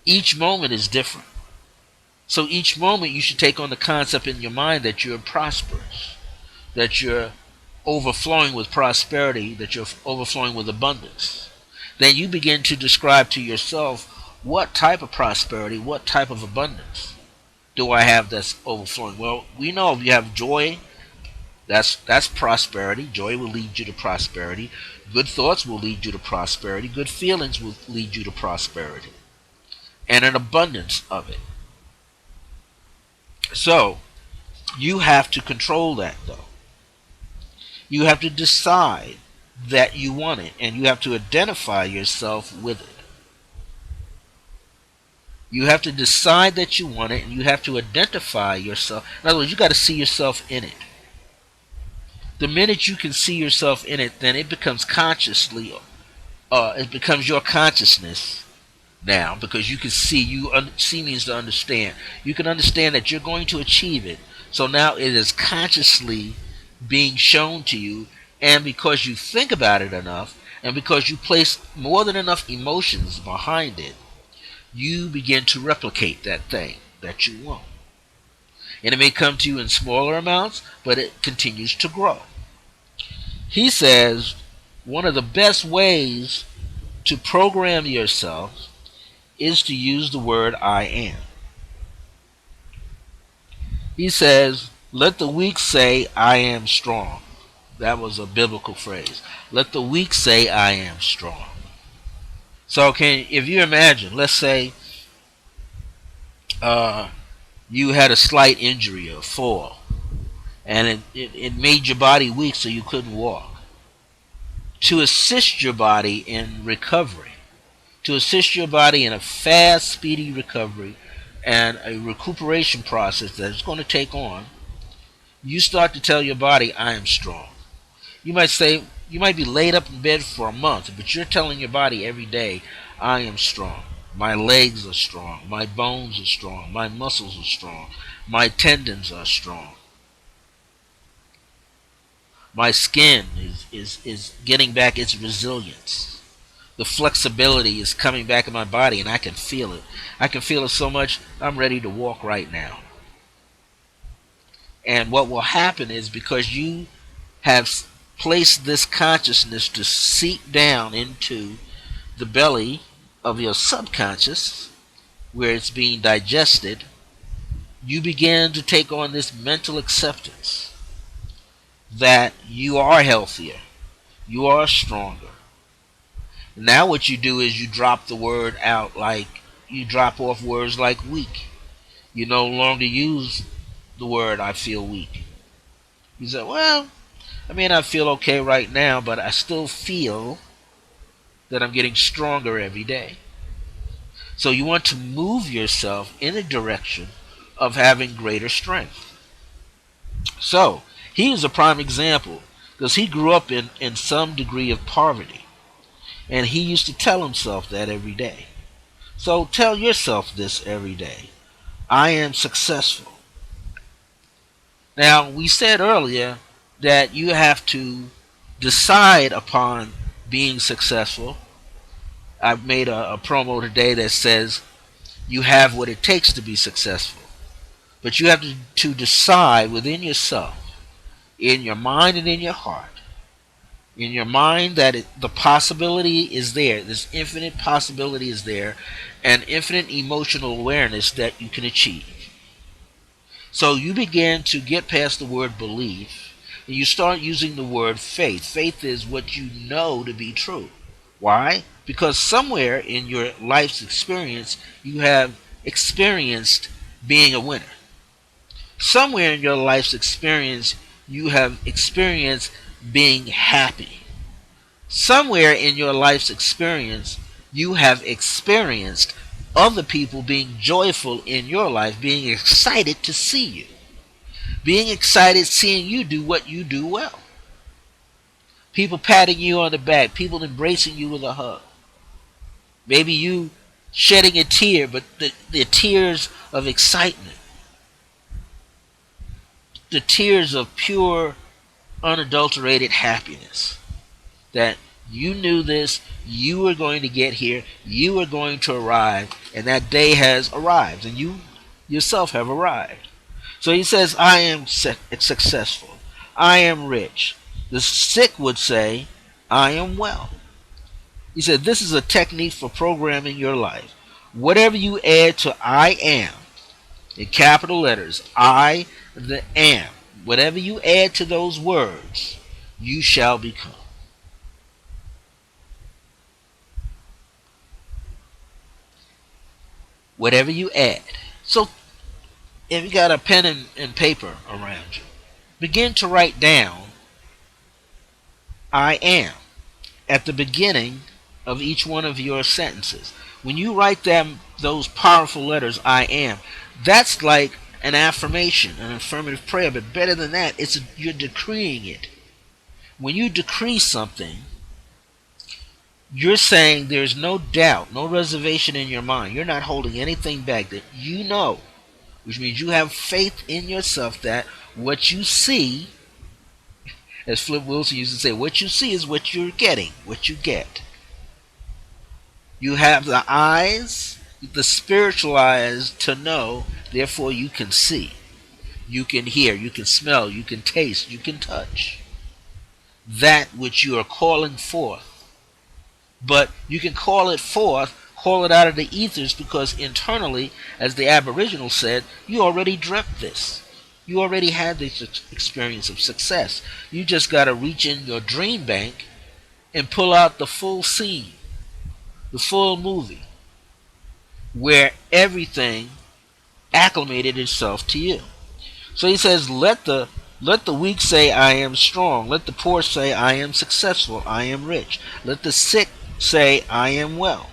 Each moment is different. So each moment you should take on the concept in your mind that you're prosperous, that you're overflowing with prosperity, that you're overflowing with abundance. Then you begin to describe to yourself what type of prosperity, what type of abundance do I have that's overflowing. Well, we know if you have joy, that's prosperity. Joy will lead you to prosperity. Good thoughts will lead you to prosperity. Good feelings will lead you to prosperity. And an abundance of it. So, you have to control that, though. You have to decide that you want it, and you have to identify yourself with it. You have to decide that you want it, and you have to identify yourself. In other words, you got to see yourself in it. The minute you can see yourself in it, then it becomes consciously, it becomes your consciousness now, because you can see. See means to understand. You can understand that you're going to achieve it. So now it is consciously being shown to you, and because you think about it enough, and because you place more than enough emotions behind it, you begin to replicate that thing that you want. And it may come to you in smaller amounts, but it continues to grow. He says one of the best ways to program yourself is to use the word I am. He says, let the weak say, I am strong. That was a biblical phrase. Let the weak say, I am strong. So if you imagine, let's say you had a slight injury, a fall, and it made your body weak so you couldn't walk. To assist your body in recovery, to assist your body in a fast, speedy recovery and a recuperation process that it's going to take on, you start to tell your body, I am strong. You might say, you might be laid up in bed for a month, but you're telling your body every day, I am strong. My legs are strong. My bones are strong. My muscles are strong. My tendons are strong. My skin is getting back its resilience. The flexibility is coming back in my body, and I can feel it. I can feel it so much, I'm ready to walk right now. And what will happen is, because you have placed this consciousness to seep down into the belly of your subconscious, where it's being digested, you begin to take on this mental acceptance that you are healthier, you are stronger. Now what you do is you drop the word out, like you drop off words like weak. You no longer use the word I feel weak. You say, well, I may not feel okay right now, but I still feel that I'm getting stronger every day. So you want to move yourself in a direction of having greater strength. So he is a prime example, because he grew up in some degree of poverty. And he used to tell himself that every day. So tell yourself this every day. I am successful. Now, we said earlier that you have to decide upon being successful. I've made a promo today that says you have what it takes to be successful. But you have to decide within yourself, in your mind and in your heart, in your mind, that the possibility is there. This infinite possibility is there, and infinite emotional awareness that you can achieve. So you begin to get past the word belief, and you start using the word faith. Faith is what you know to be true. Why? Because somewhere in your life's experience, you have experienced being a winner. Somewhere in your life's experience, you have experienced being happy. Somewhere in your life's experience, you have experienced other people being joyful in your life, being excited to see you, being excited seeing you do what you do well. People patting you on the back, people embracing you with a hug. Maybe you shedding a tear, but the tears of excitement, the tears of pure, unadulterated happiness. That you knew this, you were going to get here, you were going to arrive, and that day has arrived, and you yourself have arrived. So he says, I am successful, I am rich. The sick would say, I am well. He said, this is a technique for programming your life. Whatever you add to I am, in capital letters, I the am, whatever you add to those words, you shall become. Whatever you add. So if you got a pen and paper around you, begin to write down I am at the beginning of each one of your sentences. When you write those powerful letters, I am, that's like an affirmation, an affirmative prayer, but better than that, you're decreeing it. When you decree something, you're saying there's no doubt, no reservation in your mind. You're not holding anything back, that you know, which means you have faith in yourself that what you see, as Flip Wilson used to say, what you see is what you're getting, what you get. You have the eyes, the spiritual eyes to know, therefore you can see. You can hear, you can smell, you can taste, you can touch. That which you are calling forth. But you can call it forth, call it out of the ethers, because internally, as the Aboriginal said, you already dreamt this. You already had this experience of success. You just got to reach in your dream bank and pull out the full scene, the full movie, where everything acclimated itself to you. So he says, let the weak say, I am strong. Let the poor say, I am successful, I am rich. Let the sick say, I am well.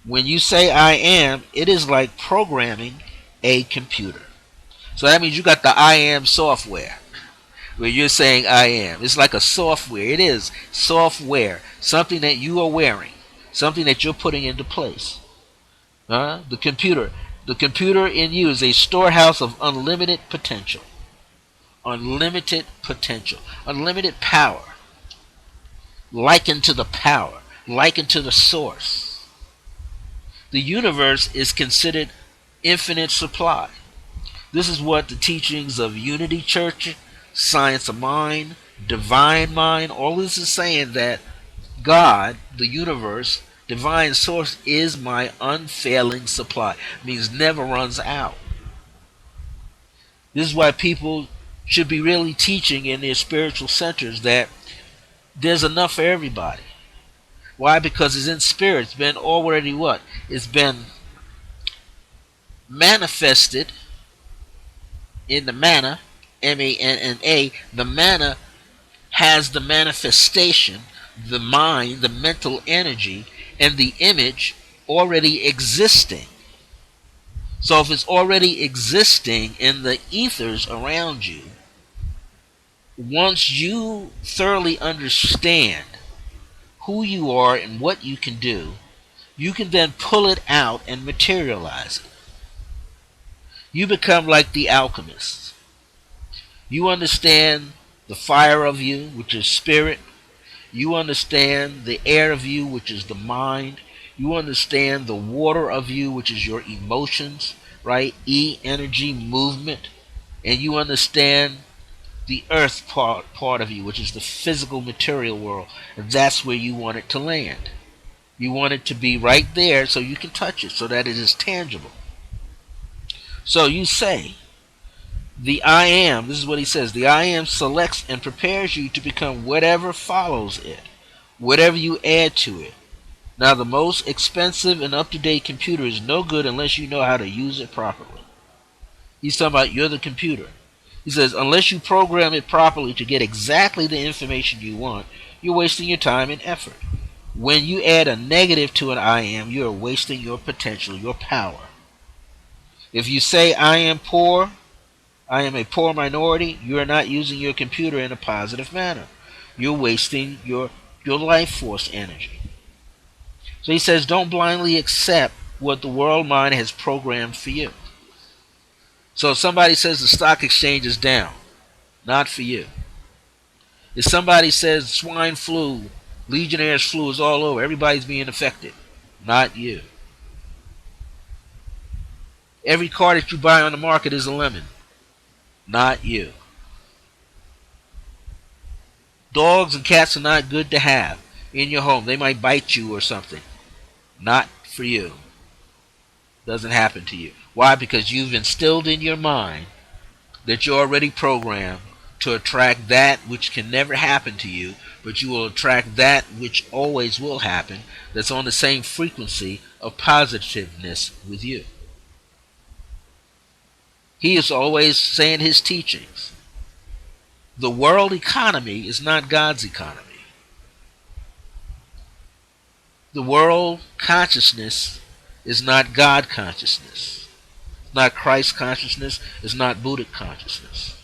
When you say I am, it is like programming a computer. So that means you got the I am software, where you're saying I am. It's like a software. It is software. Something that you are wearing. Something that you're putting into place. The computer. The computer in you is a storehouse of unlimited potential. Unlimited potential. Unlimited power. Likened to the power. Likened to the source. The universe is considered infinite supply. This is what the teachings of Unity Church, Science of Mind, Divine Mind, all this is saying, that God, the universe, divine source, is my unfailing supply. It means never runs out. This is why people should be really teaching in their spiritual centers that there's enough for everybody. Why? Because it's in spirit. It's been already what? It's been manifested in the manna, M-A-N-N-A. The manna has the manifestation, the mind, the mental energy, and the image already existing. So if it's already existing in the ethers around you, once you thoroughly understand who you are and what you can do, you can then pull it out and materialize it. You become like the alchemist. You understand the fire of you, which is spirit. You understand the air of you, which is the mind. You understand the water of you, which is your emotions, right? E, energy, movement. And you understand the earth part of you, which is the physical material world. And that's where you want it to land. You want it to be right there so you can touch it, so that it is tangible. So you say, the I am, this is what he says, the I am selects and prepares you to become whatever follows it, whatever you add to it. Now the most expensive and up-to-date computer is no good unless you know how to use it properly. He's talking about you're the computer. He says, unless you program it properly to get exactly the information you want, you're wasting your time and effort. When you add a negative to an I am, you are wasting your potential, your power. If you say I am poor, I am a poor minority, you are not using your computer in a positive manner. You're wasting your life force energy. So he says, don't blindly accept what the world mind has programmed for you. So if somebody says the stock exchange is down, not for you. If somebody says swine flu, Legionnaire's flu is all over, everybody's being affected, not you. Every car that you buy on the market is a lemon, not you. Dogs and cats are not good to have in your home. They might bite you or something. Not for you. Doesn't happen to you. Why? Because you've instilled in your mind that you're already programmed to attract that which can never happen to you, but you will attract that which always will happen, that's on the same frequency of positiveness with you. He is always saying his teachings. The world economy is not God's economy. The world consciousness is not God consciousness. It's not Christ consciousness. It's not Buddhic consciousness.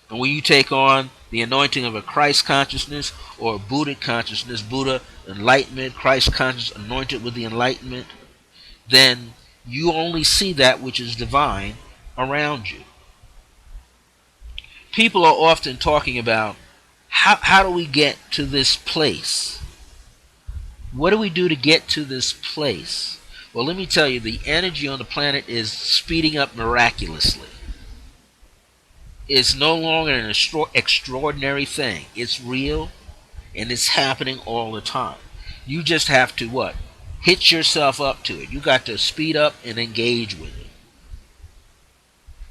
And when you take on the anointing of a Christ consciousness or a Buddhic consciousness, Buddha enlightenment, Christ consciousness anointed with the enlightenment, then you only see that which is divine around you. People are often talking about how do we get to this place? What do we do to get to this place? Well, let me tell you, the energy on the planet is speeding up miraculously. It's no longer an extraordinary thing. It's real and it's happening all the time. You just have to what? Hitch yourself up to it. You got to speed up and engage with it.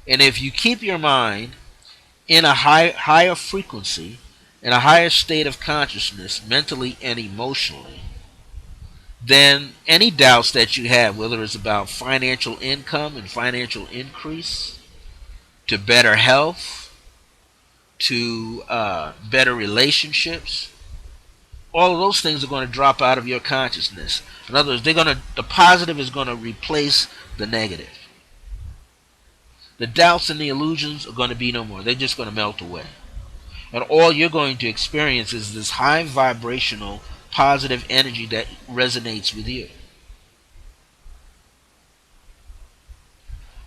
And if you keep your mind in a higher frequency, in a higher state of consciousness, mentally and emotionally, then any doubts that you have, whether it's about financial income and financial increase, to better health, to better relationships, all of those things are going to drop out of your consciousness. In other words, the positive is going to replace the negative. The doubts and the illusions are going to be no more. They're just going to melt away. And all you're going to experience is this high vibrational positive energy that resonates with you.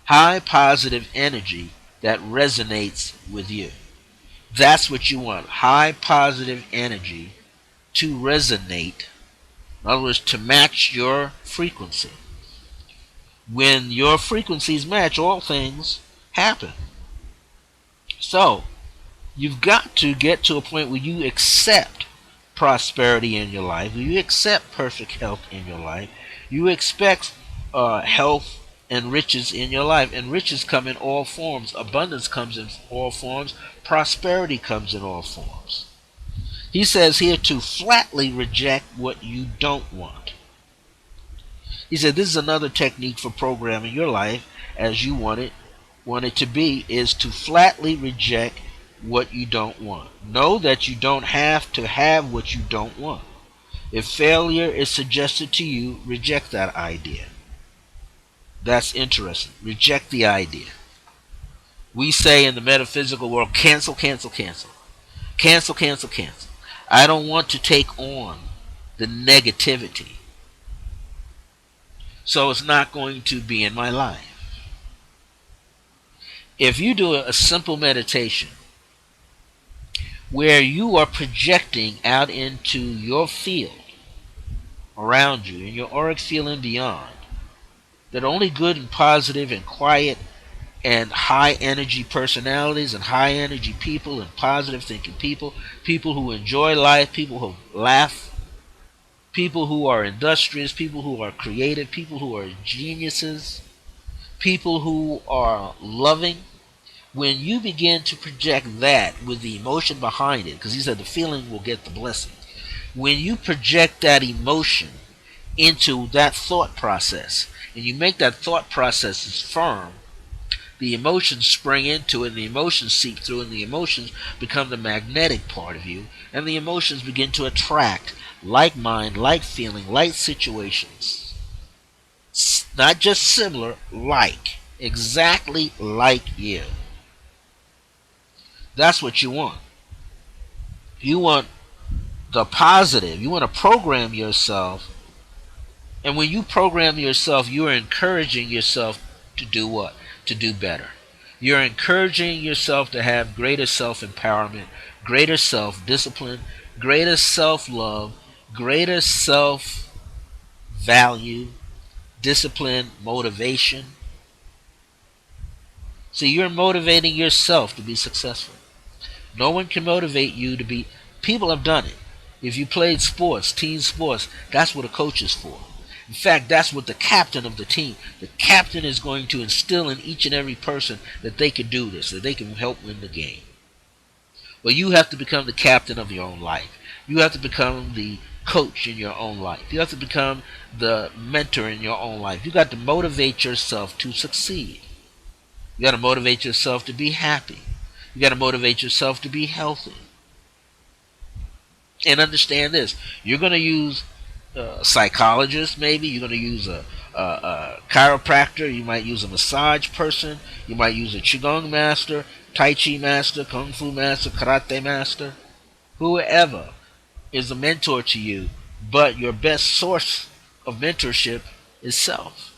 High positive energy that resonates with you. That's what you want. High positive energy to resonate. In other words, to match your frequency. When your frequencies match, all things happen. So, you've got to get to a point where you accept prosperity in your life, where you accept perfect health in your life, you expect health and riches in your life. And riches come in all forms. Abundance comes in all forms. Prosperity comes in all forms. He says here to flatly reject what you don't want. He said this is another technique for programming your life as you want it to be, is to flatly reject what you don't want. Know that you don't have to have what you don't want. If failure is suggested to you, reject that idea. That's interesting. Reject the idea. We say in the metaphysical world, cancel, cancel, cancel. Cancel, cancel, cancel. I don't want to take on the negativity, so it's not going to be in my life. If you do a simple meditation where you are projecting out into your field around you, in your auric field and beyond, that only good and positive and quiet and high energy personalities and high energy people and positive thinking people, people who enjoy life, people who laugh, people who are industrious, people who are creative, people who are geniuses, people who are loving. When you begin to project that with the emotion behind it, because he said the feeling will get the blessing. When you project that emotion into that thought process, and you make that thought process as firm, the emotions spring into it, and the emotions seep through, and the emotions become the magnetic part of you, and the emotions begin to attract like mind, like feeling, like situations. Not just similar, like. Exactly like you. That's what you want. You want the positive. You want to program yourself. And when you program yourself, you are encouraging yourself to do what? To do better. You're encouraging yourself to have greater self-empowerment, greater self-discipline, greater self-love, greater self-value, discipline, motivation. So you're motivating yourself to be successful. No one can motivate you to be... People have done it. If you played sports, team sports, that's what a coach is for. In fact, that's what the captain of the team... The captain is going to instill in each and every person that they can do this, that they can help win the game. Well, you have to become the captain of your own life. You have to become the coach in your own life. You have to become the mentor in your own life. You got to motivate yourself to succeed. You got to motivate yourself to be happy. You got to motivate yourself to be healthy. And understand this. You're going to use a psychologist, maybe. You're going to use a chiropractor, you might use a massage person, you might use a qigong master, tai chi master, kung fu master, karate master, whoever is a mentor to you, but your best source of mentorship is self.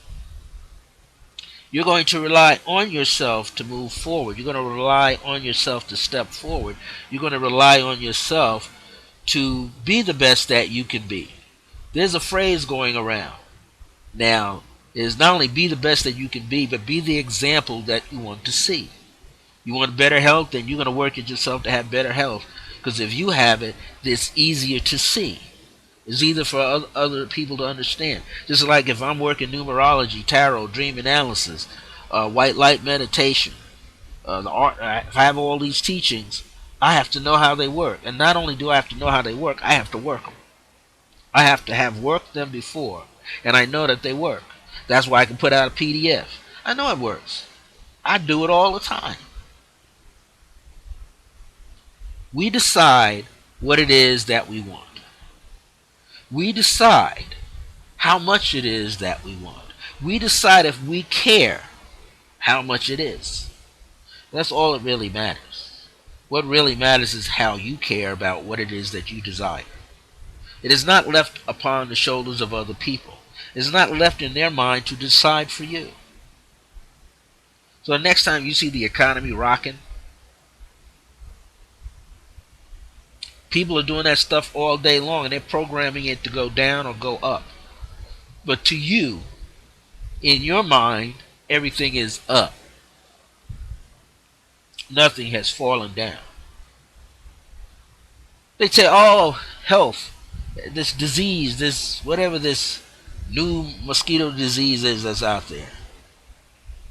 You're going to rely on yourself to move forward. You're going to rely on yourself to step forward. You're going to rely on yourself to be the best that you can be. There's a phrase going around now, is not only be the best that you can be, but be the example that you want to see. You want better health, then you're going to work at yourself to have better health. Because if you have it, it's easier to see. It's easier for other people to understand. Just like if I'm working numerology, tarot, dream analysis, white light meditation, the art. If I have all these teachings, I have to know how they work. And not only do I have to know how they work, I have to work them. I have to have worked them before, and I know that they work. That's why I can put out a PDF. I know it works. I do it all the time. We decide what it is that we want. We decide how much it is that we want. We decide if we care how much it is. That's all that really matters. What really matters is how you care about what it is that you desire. It is not left upon the shoulders of other people. It is not left in their mind to decide for you. So the next time you see the economy rocking, people are doing that stuff all day long and they're programming it to go down or go up. But to you, in your mind, everything is up. Nothing has fallen down. They say, oh, health, this disease, this whatever this new mosquito disease is that's out there.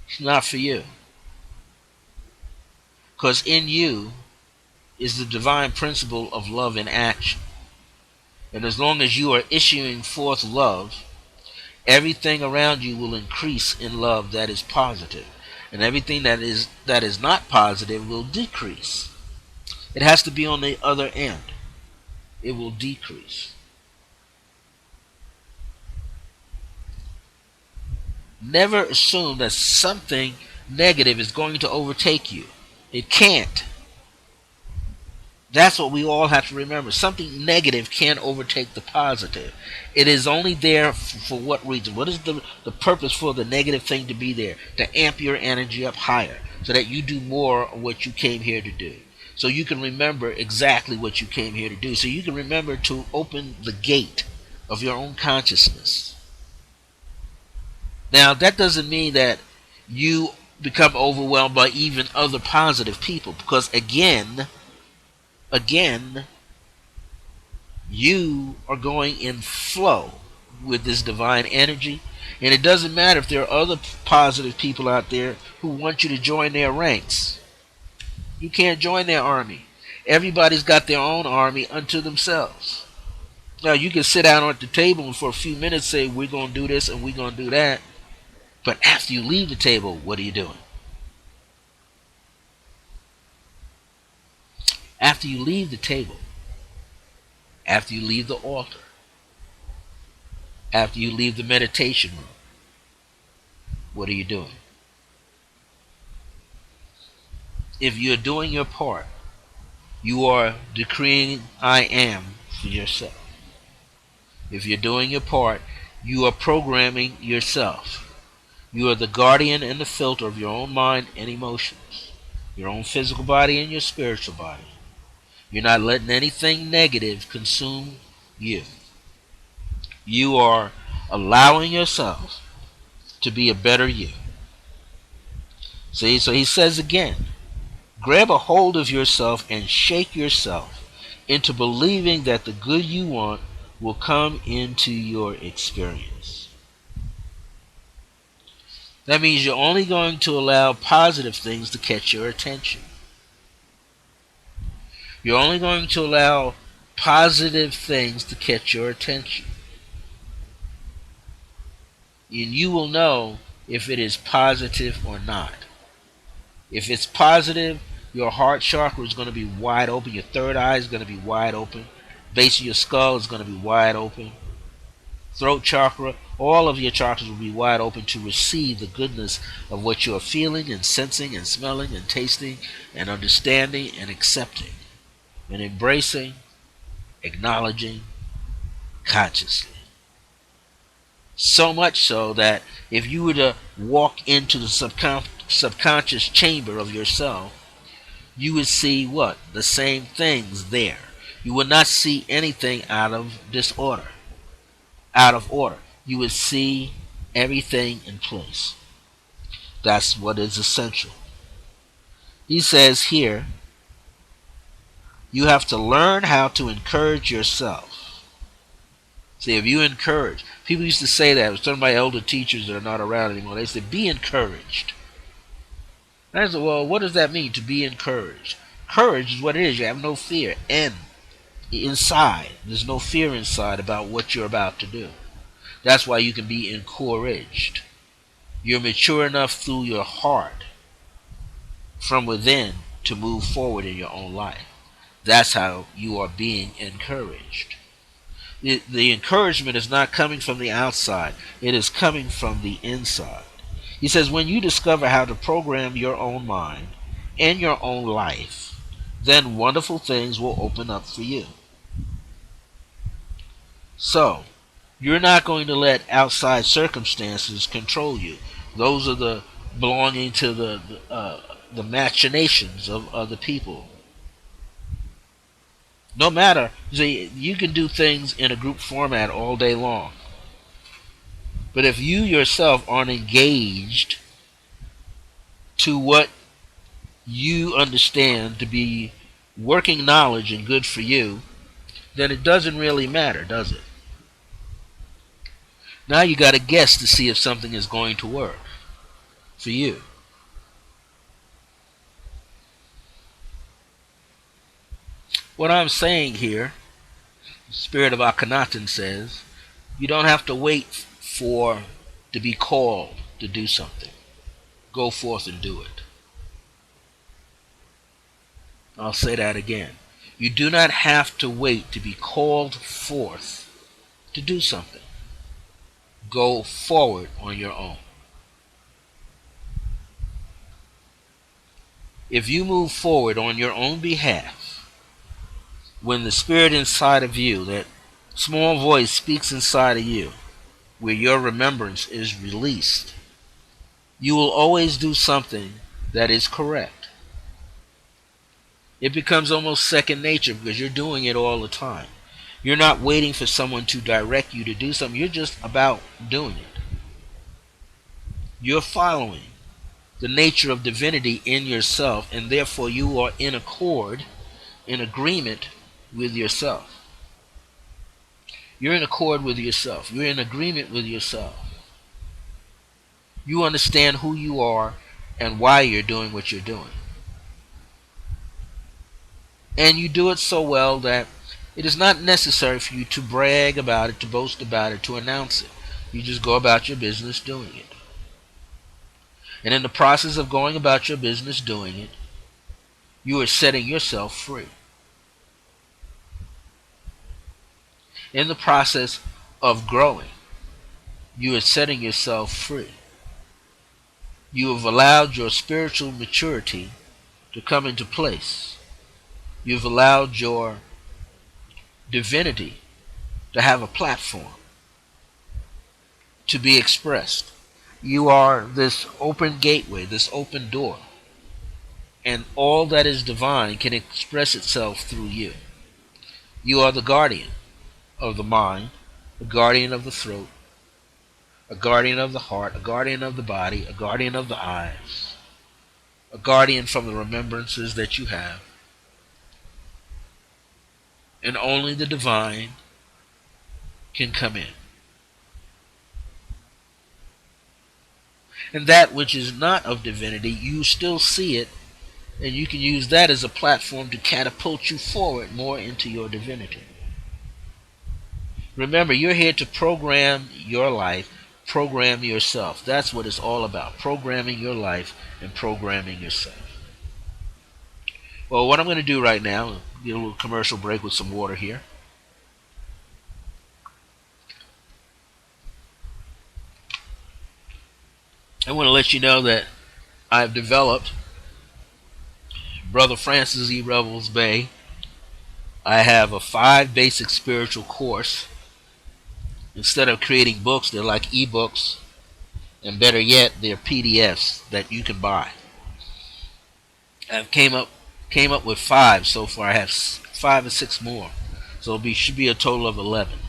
It's not for you. Because in you is the divine principle of love in action. And as long as you are issuing forth love, everything around you will increase in love that is positive. And everything that is not positive will decrease. It has to be on the other end. It will decrease. Never assume that something negative is going to overtake you. It can't. That's what we all have to remember. Something negative can't overtake the positive. It is only there for what reason? What is the purpose for the negative thing to be there? To amp your energy up higher so that you do more of what you came here to do. So you can remember exactly what you came here to do. So you can remember to open the gate of your own consciousness. Now, that doesn't mean that you become overwhelmed by even other positive people. Because again, you are going in flow with this divine energy. And it doesn't matter if there are other positive people out there who want you to join their ranks. You can't join their army. Everybody's got their own army unto themselves. Now, you can sit down at the table and for a few minutes say, we're going to do this and we're going to do that. But after you leave the table, what are you doing? After you leave the table, after you leave the altar, after you leave the meditation room, what are you doing? If you're doing your part, you are decreeing I am for yourself. If you're doing your part, you are programming yourself. You are the guardian and the filter of your own mind and emotions, your own physical body and your spiritual body. You're not letting anything negative consume you. You are allowing yourself to be a better you. See, so he says again, grab a hold of yourself and shake yourself into believing that the good you want will come into your experience. That means you're only going to allow positive things to catch your attention. You're only going to allow positive things to catch your attention. And you will know if it is positive or not. If it's positive, your heart chakra is going to be wide open. Your third eye is going to be wide open. Base of your skull is going to be wide open. Throat chakra, All of your chakras will be wide open to receive the goodness of what you are feeling and sensing and smelling and tasting and understanding and accepting and embracing, acknowledging consciously. So much so that if you were to walk into the subconscious chamber of yourself, you would see what? The same things there. You would not see anything out of disorder, out of order. You would see everything in place. That's what is essential. He says here, you have to learn how to encourage yourself. See, if you encourage, people used to say that. I was talking about elder teachers that are not around anymore. They said, be encouraged. And I said, well, what does that mean, to be encouraged? Courage is what it is. You have no fear. Inside, there's no fear inside about what you're about to do. That's why you can be encouraged. You're mature enough through your heart, from within, to move forward in your own life. That's how you are being encouraged. The encouragement is not coming from the outside. It is coming from the inside. He says, when you discover how to program your own mind and your own life, then wonderful things will open up for you. So, you're not going to let outside circumstances control you. Those are the belonging to the machinations of other people. No matter, see, you can do things in a group format all day long. But if you yourself aren't engaged to what you understand to be working knowledge and good for you, then it doesn't really matter, does it? Now you got to guess to see if something is going to work for you. What I'm saying here, the Spirit of Akhenaten says, you don't have to wait to be called to do something. Go forth and do it. I'll say that again. You do not have to wait to be called forth to do something. Go forward on your own. If you move forward on your own behalf, when the Spirit inside of you, that small voice speaks inside of you, where your remembrance is released, you will always do something that is correct. It becomes almost second nature because you're doing it all the time. You're not waiting for someone to direct you to do something. You're just about doing it. You're following the nature of divinity in yourself, and therefore you are in accord, in agreement with yourself. You're in accord with yourself. You're in agreement with yourself. You understand who you are and why you're doing what you're doing. And you do it so well that it is not necessary for you to brag about it, to boast about it, to announce it. You just go about your business doing it. And in the process of going about your business doing it, you are setting yourself free. In the process of growing, you are setting yourself free. You have allowed your spiritual maturity to come into place. You've allowed your divinity to have a platform, to be expressed. You are this open gateway, this open door, and all that is divine can express itself through you. You are the guardian of the mind, a guardian of the throat, a guardian of the heart, a guardian of the body, a guardian of the eyes, a guardian from the remembrances that you have. And only the divine can come in. And that which is not of divinity, you still see it, and you can use that as a platform to catapult you forward more into your divinity. Remember, you're here to program your life, program yourself. That's what it's all about, programming your life and programming yourself. Well, what I'm going to do right now, get a little commercial break with some water here. I want to let you know that I've developed Brother Francis E. Revels-Bey. I have a 5 basic spiritual course. Instead of creating books, they're like ebooks, and better yet, they're PDFs that you can buy. I've came up with 5 so far. I have 5 or 6 more, so should be a total of 11.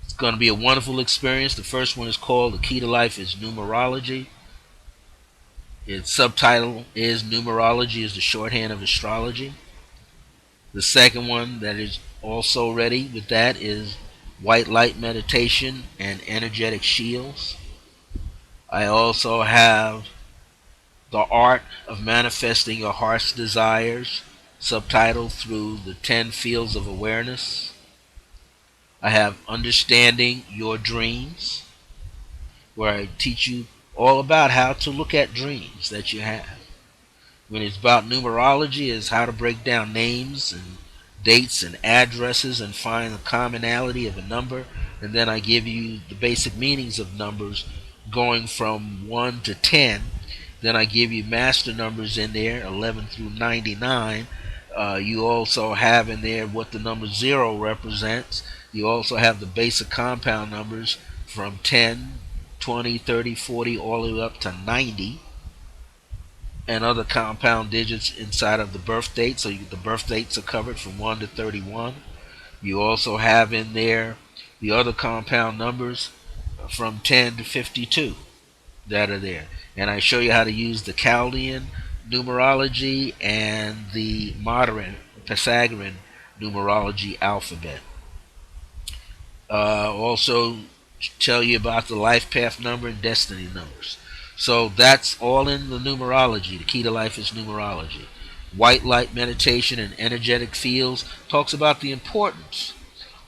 It's going to be a wonderful experience. The first one is called "The Key to Life is Numerology." Its subtitle is "Numerology is the Shorthand of Astrology." The second one that is also ready with that is "White Light Meditation and Energetic Shields." I also have "The Art of Manifesting Your Heart's Desires," subtitled "Through the 10 Fields of Awareness." I have "Understanding Your Dreams," where I teach you all about how to look at dreams that you have. When it's about numerology, is how to break down names and dates and addresses and find the commonality of a number. And then I give you the basic meanings of numbers going from 1 to 10. Then I give you master numbers in there, 11 through 99. You also have in there what the number 0 represents. You also have the basic compound numbers from 10, 20, 30, 40, all the way up to 90, and other compound digits inside of the birth date. So the birth dates are covered from 1 to 31. You also have in there the other compound numbers from 10 to 52 that are there. And I show you how to use the Chaldean numerology and the modern Pythagorean numerology alphabet. Also tell you about the life path number and destiny numbers. So that's all in the numerology. The key to life is numerology. White light meditation and energetic fields talks about the importance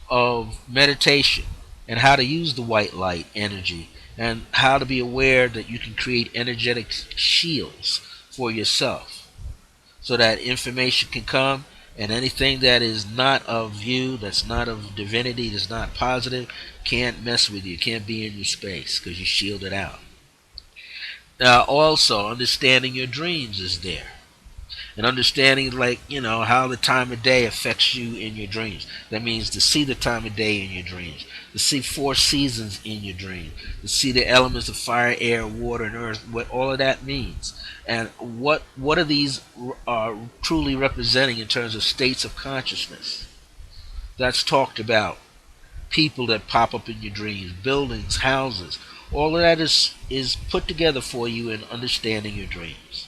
of meditation and how to use the white light energy and how to be aware that you can create energetic shields for yourself so that information can come, and anything that is not of you, that's not of divinity, that's not positive, can't mess with you, can't be in your space because you shield it out. Also, understanding your dreams is there. And understanding, like, how the time of day affects you in your dreams. That means to see the time of day in your dreams, to see 4 seasons in your dream, to see the elements of fire, air, water, and earth, what all of that means. And what are these truly representing in terms of states of consciousness. That's talked about. People that pop up in your dreams, buildings, houses. All of that is put together for you in understanding your dreams.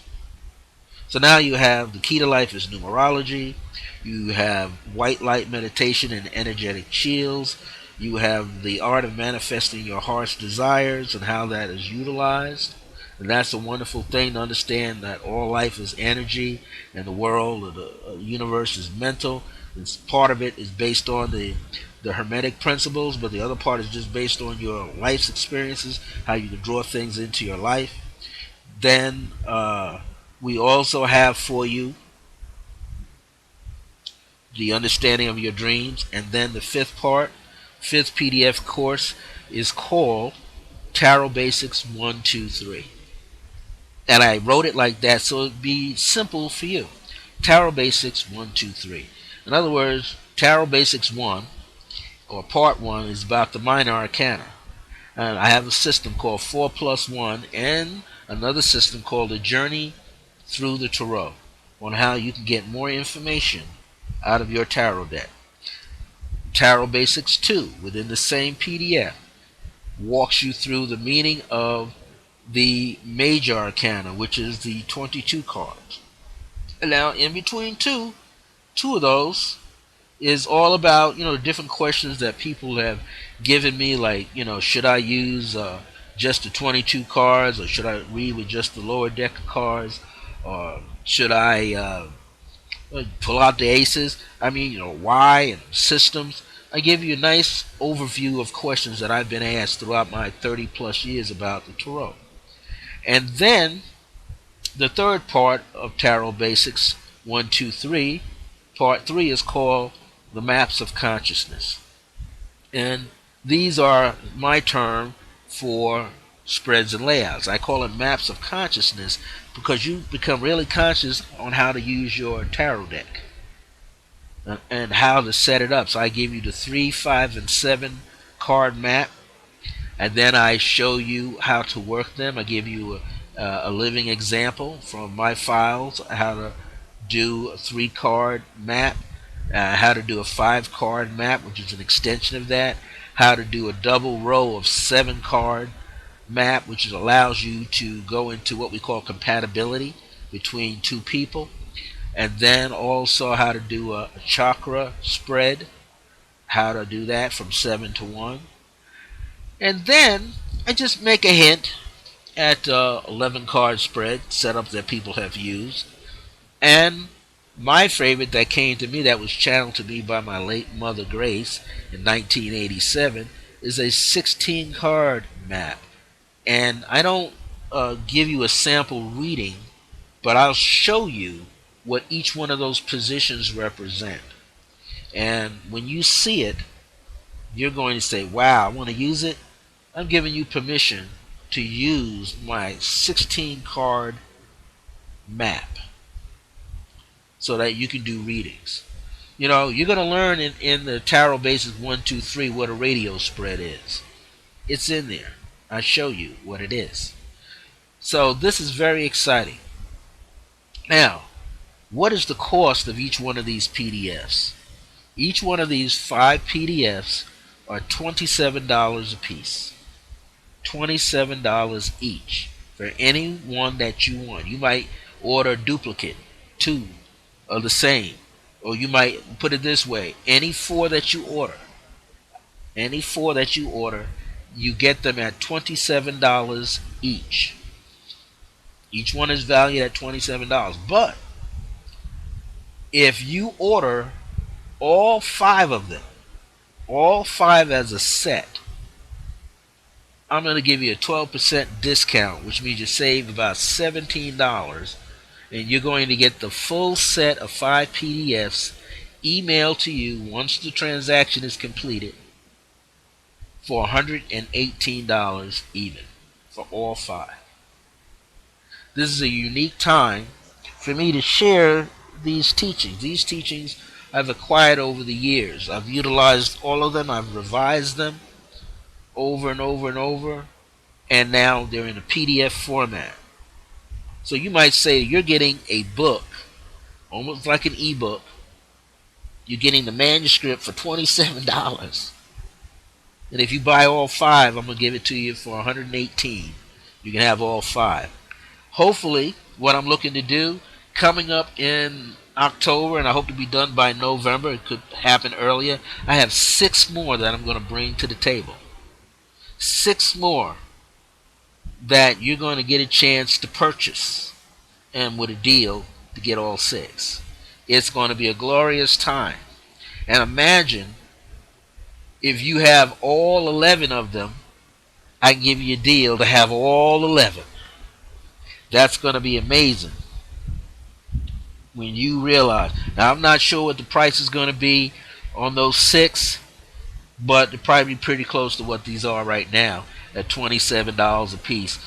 So now you have the key to life is numerology. You have white light meditation and energetic shields. You have the art of manifesting your heart's desires and how that is utilized. And that's a wonderful thing to understand, that all life is energy and the world or the universe is mental. It's, part of it is based on the Hermetic principles, but the other part is just based on your life's experiences, how you can draw things into your life. Then we also have for you the understanding of your dreams. And then the fifth PDF course is called Tarot Basics 1, 2, 3. And I wrote it like that so it'd be simple for you. Tarot Basics 1, 2, 3. In other words, Tarot Basics 1, or Part 1, is about the minor arcana. And I have a system called 4 plus 1 and another system called A Journey Through the Tarot, on how you can get more information out of your tarot deck. Tarot Basics 2, within the same PDF, walks you through the meaning of the major arcana, which is the 22 cards. And now in between two of those is all about, different questions that people have given me, like, should I use just the 22 cards, or should I read with just the lower deck of cards, or should I pull out the aces? I mean, why, and systems. I give you a nice overview of questions that I've been asked throughout my 30 plus years about the tarot. And then the third part of Tarot Basics 1, 2, 3, Part 3 is called The Maps of Consciousness. And these are my term for spreads and layouts. I call it maps of consciousness because you become really conscious on how to use your tarot deck and how to set it up. So I give you the 3, 5, and 7 card map, and then I show you how to work them. I give you a living example from my files, how to do a 3-card map, how to do a 5-card map, which is an extension of that, how to do a double row of 7-card map, which allows you to go into what we call compatibility between two people, and then also how to do a chakra spread, how to do that from 7 to 1. And then I just make a hint at 11 card spread setup that people have used. And my favorite that came to me, that was channeled to me by my late mother Grace in 1987, is a 16 card map. And I don't give you a sample reading, but I'll show you what each one of those positions represent. And when you see it, you're going to say, wow, I want to use it. I'm giving you permission to use my 16 card map so that you can do readings. You know, you're going to learn in the Tarot Basics 1, 2, 3 what a radio spread is. It's in there. I'll show you what it is. So this is very exciting. Now, what is the cost of each one of these PDFs? Each one of these 5 PDFs are $27 a piece. $27 each for any one that you want. You might order a duplicate, 2 of the same. Or you might put it this way, any 4 that you order, you get them at $27 each. Each one is valued at $27. But if you order all 5 of them, all 5 as a set, I'm going to give you a 12% discount, which means you save about $17, and you're going to get the full set of 5 PDFs emailed to you once the transaction is completed for $118 even for all 5. This is a unique time for me to share these teachings. These teachings I've acquired over the years. I've utilized all of them. I've revised them over and over and over, and now they're in a PDF format. So you might say you're getting a book, almost like an ebook. You're getting the manuscript for $27. And if you buy all 5, I'm going to give it to you for $118. You can have all 5. Hopefully, what I'm looking to do, coming up in October, and I hope to be done by November, it could happen earlier, I have 6 more that I'm going to bring to the table. 6 more that you're going to get a chance to purchase, and with a deal to get all 6. It's going to be a glorious time. And imagine if you have all 11 of them, I can give you a deal to have all 11. That's going to be amazing when you realize. Now, I'm not sure what the price is going to be on those 6, but they're probably pretty close to what these are right now at $27 a piece.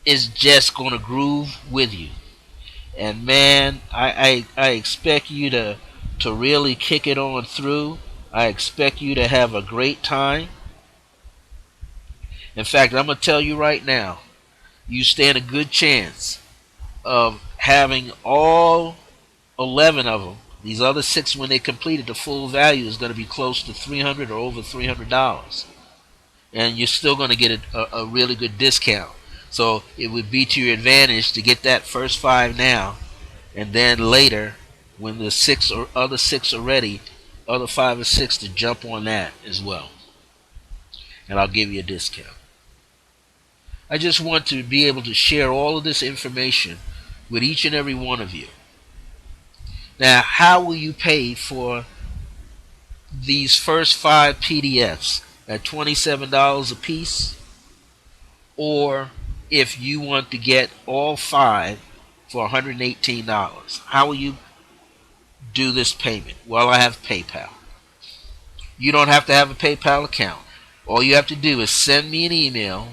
It's just going to groove with you. And man, I expect you to really kick it on through. I expect you to have a great time. In fact, I'm going to tell you right now, you stand a good chance of having all 11 of them. These other 6, when they completed, the full value is going to be close to $300 or over $300. And you're still going to get a really good discount. So it would be to your advantage to get that first 5 now, and then later, when the 6 or other 6 are ready, other 5 or 6 to jump on that as well. And I'll give you a discount. I just want to be able to share all of this information with each and every one of you. Now, how will you pay for these first 5 PDFs at $27 a piece? Or if you want to get all 5 for $118, how will you do this payment? Well, I have PayPal. You don't have to have a PayPal account. All you have to do is send me an email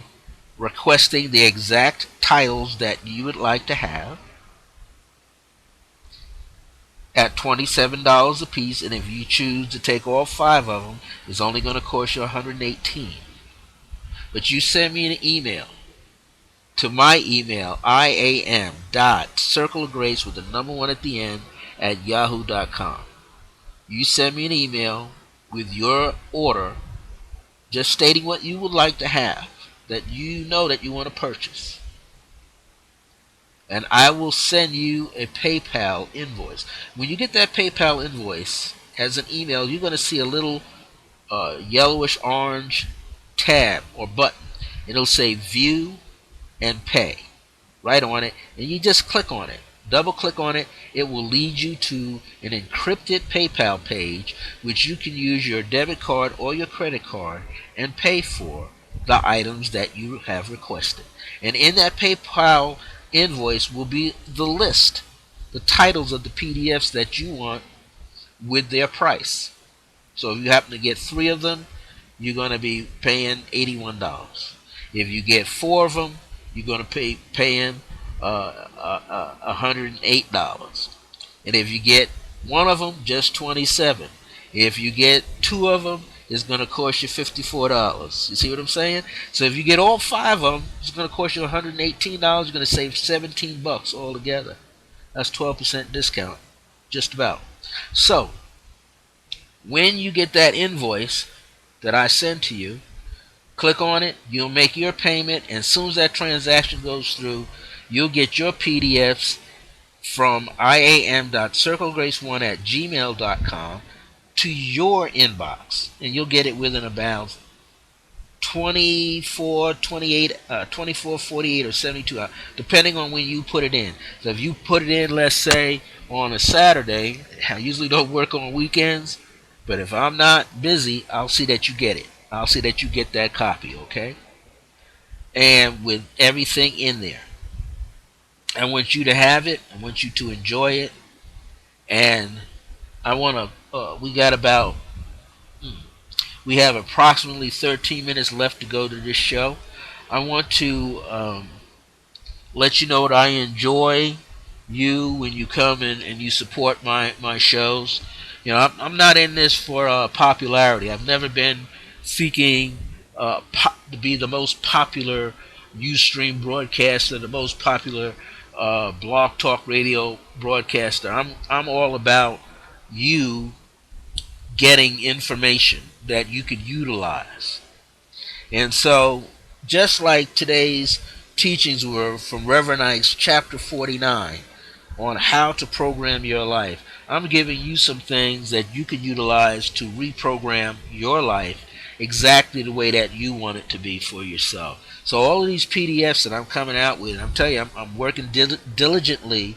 requesting the exact titles that you would like to have at $27 a piece, and if you choose to take all 5 of them, it's only going to cost you $118. But you send me an email to my email, iam.circleofgrace with the number 1 at the end at yahoo.com. You send me an email with your order, just stating what you would like to have, that you know that you want to purchase. And I will send you a PayPal invoice. When you get that PayPal invoice as an email, you're going to see a little yellowish orange tab or button. It'll say View and Pay right on it, and you just click on it. Double click on it. It will lead you to an encrypted PayPal page, which you can use your debit card or your credit card and pay for the items that you have requested. And in that PayPal invoice will be the list, the titles of the PDFs that you want with their price. So if you happen to get 3 of them, you're going to be paying $81. If you get 4 of them, you're going to be paying $108. And if you get 1 of them, just $27. If you get 2 of them, it's going to cost you $54. You see what I'm saying? So if you get all 5 of them, it's going to cost you $118. You're going to save $17 altogether. That's 12% discount, just about. So when you get that invoice that I send to you, click on it, you'll make your payment, and as soon as that transaction goes through, you'll get your PDFs from iam.circlegrace1@gmail.com to your inbox, and you'll get it within about 24, 28, 24, 48, or 72 hours, depending on when you put it in. So if you put it in, let's say, on a Saturday, I usually don't work on weekends, but if I'm not busy, I'll see that you get it. I'll see that you get that copy, okay? And with everything in there. I want you to have it. I want you to enjoy it. And I want to, we have approximately 13 minutes left to go to this show. I want to let you know what I enjoy you when you come in and you support my shows. You know, I'm not in this for popularity. I've never been seeking to be the most popular Ustream broadcaster, the most popular blog talk radio broadcaster. I'm all about you getting information that you could utilize. And so, just like today's teachings were from Reverend Ike's chapter 49 on how to program your life, I'm giving you some things that you can utilize to reprogram your life exactly the way that you want it to be for yourself. So all of these PDFs that I'm coming out with, I'm telling you, I'm working diligently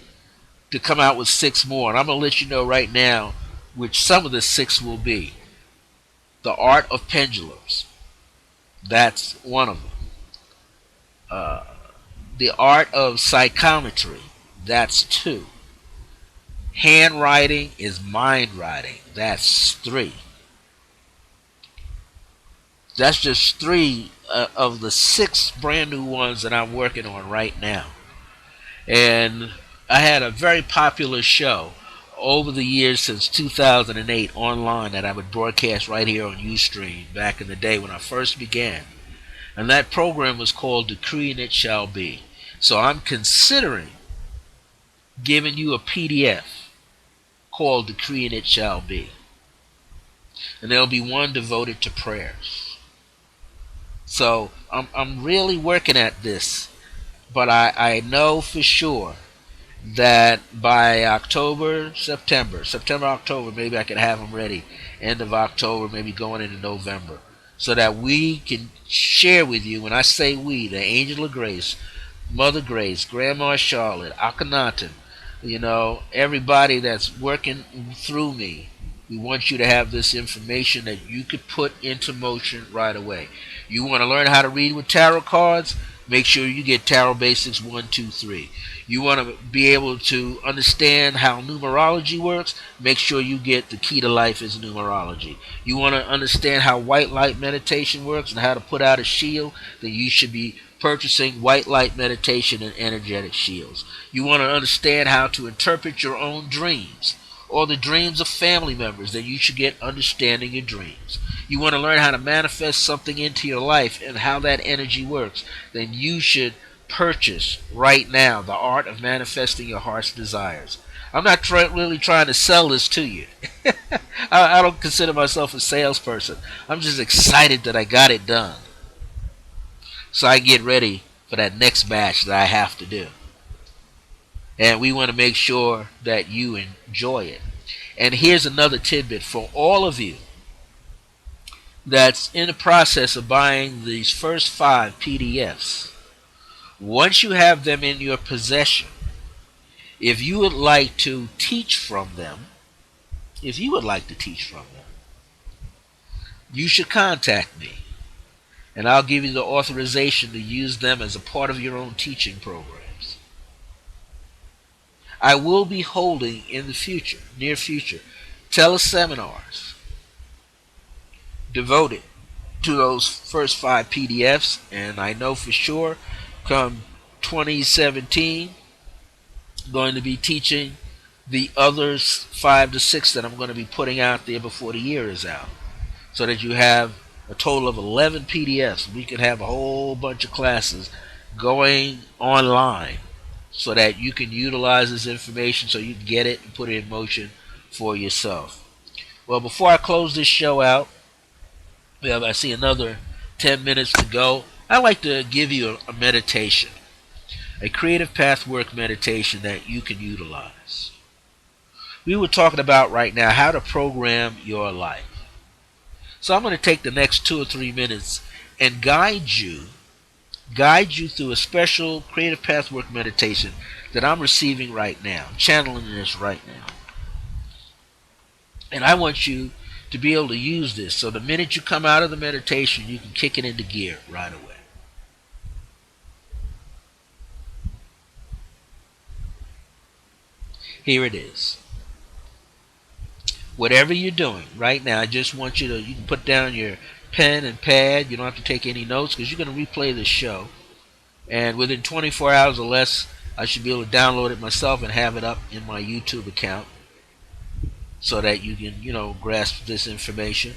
to come out with 6 more. And I'm going to let you know right now which some of the 6 will be. The Art of Pendulums. That's one of them. The Art of Psychometry. That's 2. Handwriting is mind writing. That's 3. That's just 3 of the 6 brand new ones that I'm working on right now. And I had a very popular show over the years since 2008 online that I would broadcast right here on Ustream back in the day when I first began. And that program was called Decree and It Shall Be. So I'm considering giving you a PDF called Decree and It Shall Be. And there'll be one devoted to prayers. So I'm really working at this. But I know for sure that by September, October, maybe I could have them ready. End of October, maybe going into November. So that we can share with you, when I say we, the Angel of Grace, Mother Grace, Grandma Charlotte, Akhenaten, everybody that's working through me, we want you to have this information that you could put into motion right away. You want to learn how to read with tarot cards? Make sure you get Tarot Basics 1, 2, 3. You want to be able to understand how numerology works? Make sure you get The Key to Life is Numerology. You want to understand how white light meditation works and how to put out a shield? Then you should be purchasing white light meditation and energetic shields. You want to understand how to interpret your own dreams or the dreams of family members, then you should get understanding your dreams. You want to learn how to manifest something into your life and how that energy works, then you should purchase right now The Art of Manifesting Your Heart's Desires. I'm not really trying to sell this to you. I don't consider myself a salesperson. I'm just excited that I got it done, so I get ready for that next batch that I have to do. And we want to make sure that you enjoy it. And here's another tidbit for all of you that's in the process of buying these first 5 PDFs. Once you have them in your possession, if you would like to teach from them, you should contact me, and I'll give you the authorization to use them as a part of your own teaching programs. I will be holding in the future, near future, teleseminars devoted to those first 5 PDFs, and I know for sure come 2017 I'm going to be teaching the others 5 to 6 that I'm going to be putting out there before the year is out, so that you have a total of 11 PDFs. We could have a whole bunch of classes going online so that you can utilize this information, so you can get it and put it in motion for yourself. Well, before I close this show out, I see another 10 minutes to go. I'd like to give you a meditation, a creative pathwork meditation that you can utilize. We were talking about right now how to program your life. So I'm going to take the next 2 or 3 minutes and guide you through a special creative pathwork meditation that I'm receiving right now. I'm channeling this right now. And I want you to be able to use this, so the minute you come out of the meditation, you can kick it into gear right away. Here it is. Whatever you're doing right now, I just want you can put down your pen and pad. You don't have to take any notes, because you're going to replay this show. And within 24 hours or less, I should be able to download it myself and have it up in my YouTube account, so that you can, grasp this information.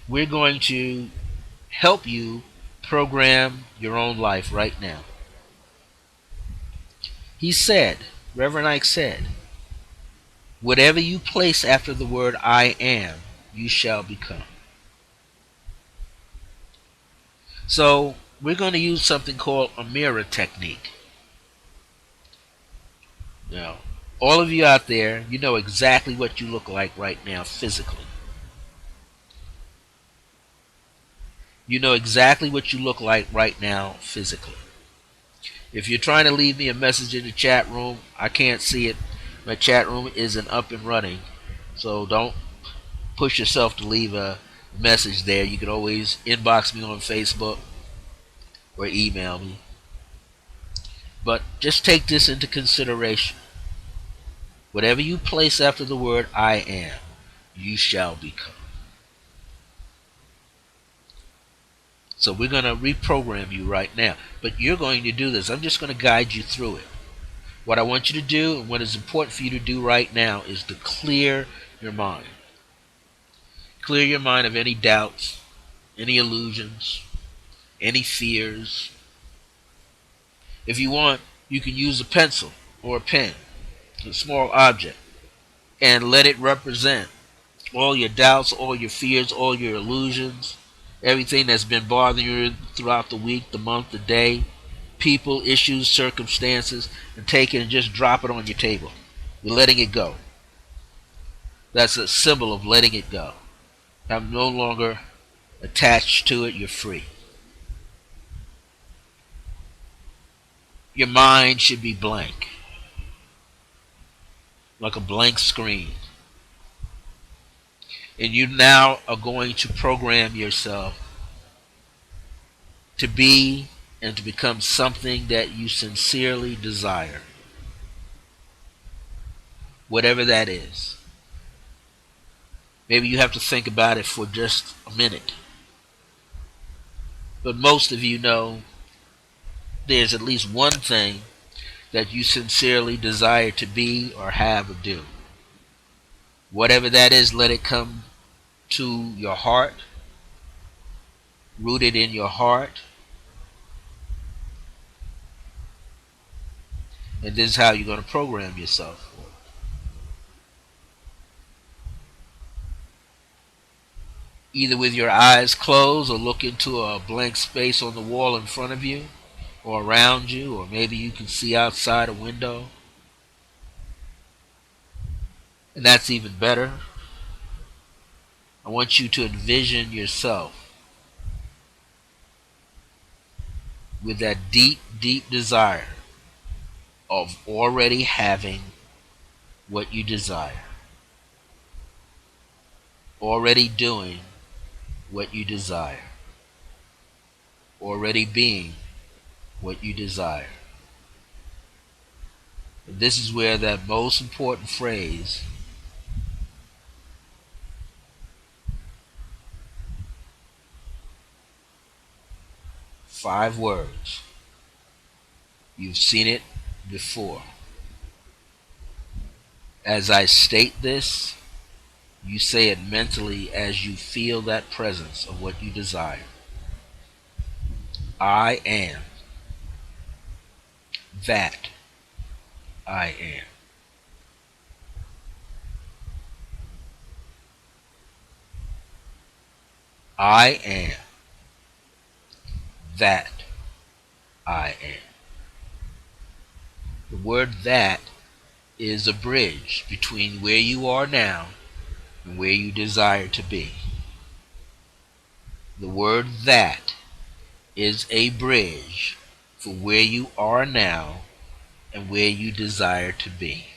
We're going to help you program your own life right now. He said, Reverend Ike said, whatever you place after the word I am, you shall become. So we're going to use something called a mirror technique. Now, all of you out there, you know exactly what you look like right now physically. You know exactly what you look like right now physically. If you're trying to leave me a message in the chat room, I can't see it. My chat room isn't up and running, so don't push yourself to leave a message there. You can always inbox me on Facebook or email me. But just take this into consideration. Whatever you place after the word I am, you shall become. So we're going to reprogram you right now. But you're going to do this. I'm just going to guide you through it. What I want you to do, and what is important for you to do right now, is to clear your mind. Clear your mind of any doubts, any illusions, any fears. If you want, you can use a pencil or a pen, a small object, and let it represent all your doubts, all your fears, all your illusions, everything that's been bothering you throughout the week, the month, the day, people, issues, circumstances, and take it and just drop it on your table. You're letting it go. That's a symbol of letting it go. I'm no longer attached to it. You're free. Your mind should be blank, like a blank screen. And you now are going to program yourself to be and to become something that you sincerely desire. Whatever that is. Maybe you have to think about it for just a minute. But most of you know there's at least one thing that you sincerely desire to be or have or do. Whatever that is, let it come to your heart, rooted in your heart, and this is how you're going to program yourself. Either with your eyes closed or look into a blank space on the wall in front of you or around you, or maybe you can see outside a window. And that's even better. I want you to envision yourself with that deep, deep desire of already having what you desire, already doing what you desire, already being what you desire. And this is where that most important phrase, 5 words, you've seen it before. As I state this, you say it mentally as you feel that presence of what you desire. I am that I am. I am that I am. The word that is a bridge between where you are now and where you desire to be. The word that is a bridge for where you are now and where you desire to be.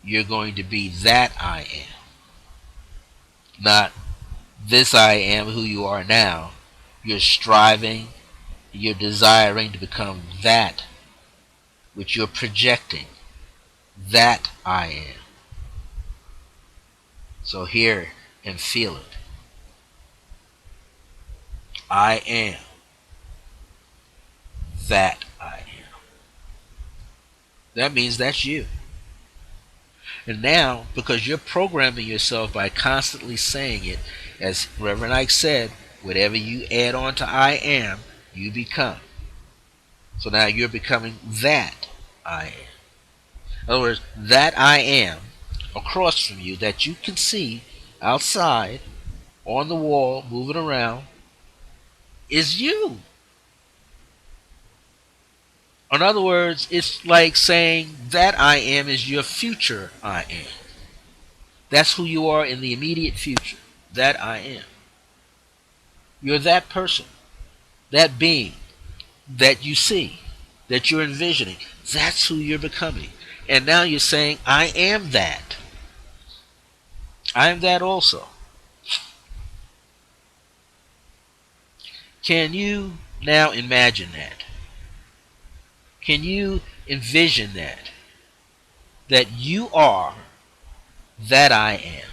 You're going to be that I am, not this I am who you are now. You're striving, you're desiring to become that which you're projecting, that I am. So hear and feel it. I am that I am. That means that's you. And now, because you're programming yourself by constantly saying it, as Reverend Ike said, whatever you add on to I am, you become. So now you're becoming that I am. In other words, that I am across from you that you can see outside on the wall moving around is you. In other words, it's like saying that I am is your future I am. That's who you are in the immediate future. That I am. You're that person, that being that you see, that you're envisioning. That's who you're becoming. And now you're saying, I am that. I am that also. Can you now imagine that? Can you envision that? That you are that I am.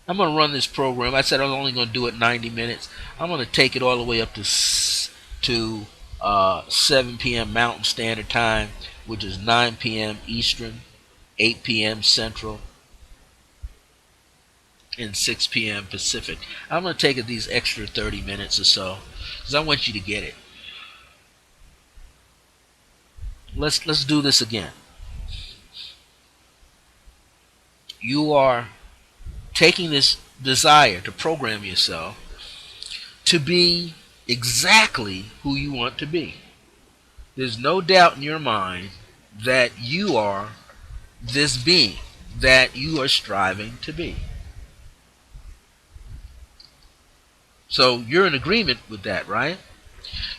I'm going to run this program. I said I was only going to do it 90 minutes. I'm going to take it all the way up to 7 p.m. Mountain Standard Time, which is 9 p.m. Eastern, 8 p.m. Central, and 6 p.m. Pacific. I'm going to take it these extra 30 minutes or so because I want you to get it. Let's do this again. You are taking this desire to program yourself to be exactly who you want to be. There's no doubt in your mind that you are this being that you are striving to be. So you're in agreement with that, right?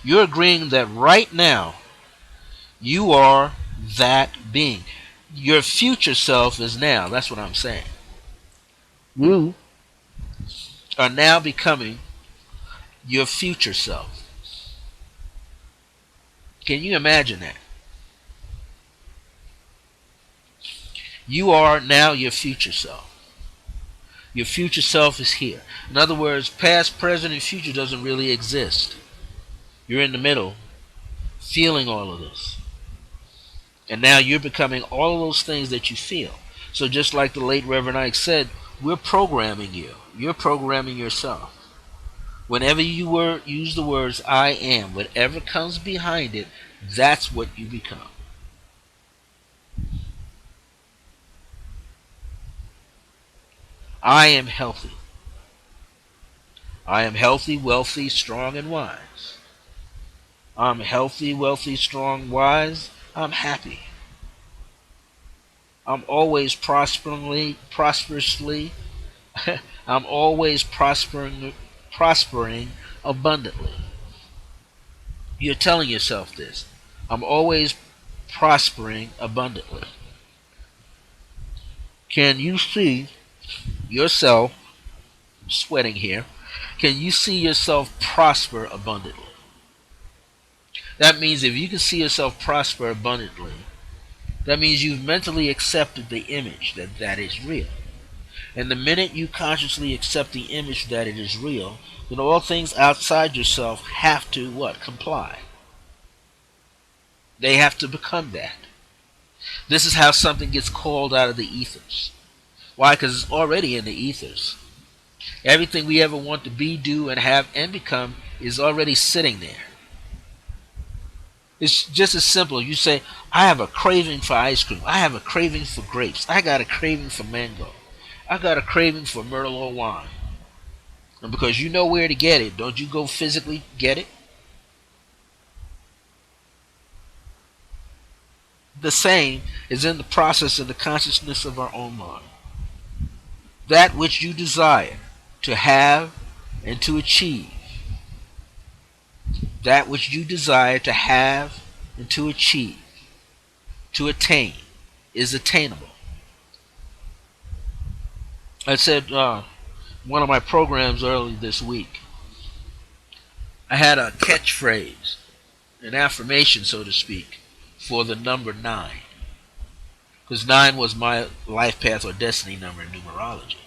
You're agreeing that right now you are that being. Your future self is now. That's what I'm saying. You are now becoming your future self. Can you imagine that? You are now your future self. Your future self is here. In other words, past, present, and future doesn't really exist. You're in the middle, feeling all of this. And now you're becoming all of those things that you feel. So just like the late Reverend Ike said, we're programming you. You're programming yourself. Whenever you use the words I am, whatever comes behind it, that's what you become. I am healthy. I am healthy, wealthy, strong, and wise. I'm healthy, wealthy, strong, wise. I'm happy. I'm always prosperously. I'm always prospering abundantly. You're telling yourself this. I'm always prospering abundantly. Can you see yourself, I'm sweating here, can you see yourself prosper abundantly? That means if you can see yourself prosper abundantly, that means you've mentally accepted the image that is real. And the minute you consciously accept the image that it is real, then all things outside yourself have to what? Comply. They have to become that. This is how something gets called out of the ethers. Why? Because it's already in the ethers. Everything we ever want to be, do, and have, and become is already sitting there. It's just as simple. You say, I have a craving for ice cream. I have a craving for grapes. I got a craving for mango. I got a craving for Merlot wine. And because you know where to get it, don't you go physically get it? The same is in the process of the consciousness of our own mind. That which you desire to have and to achieve, that which you desire to have and to achieve, to attain, is attainable. I said one of my programs early this week, I had a catchphrase, an affirmation, so to speak, for the number 9. Because 9 was my life path or destiny number in numerology.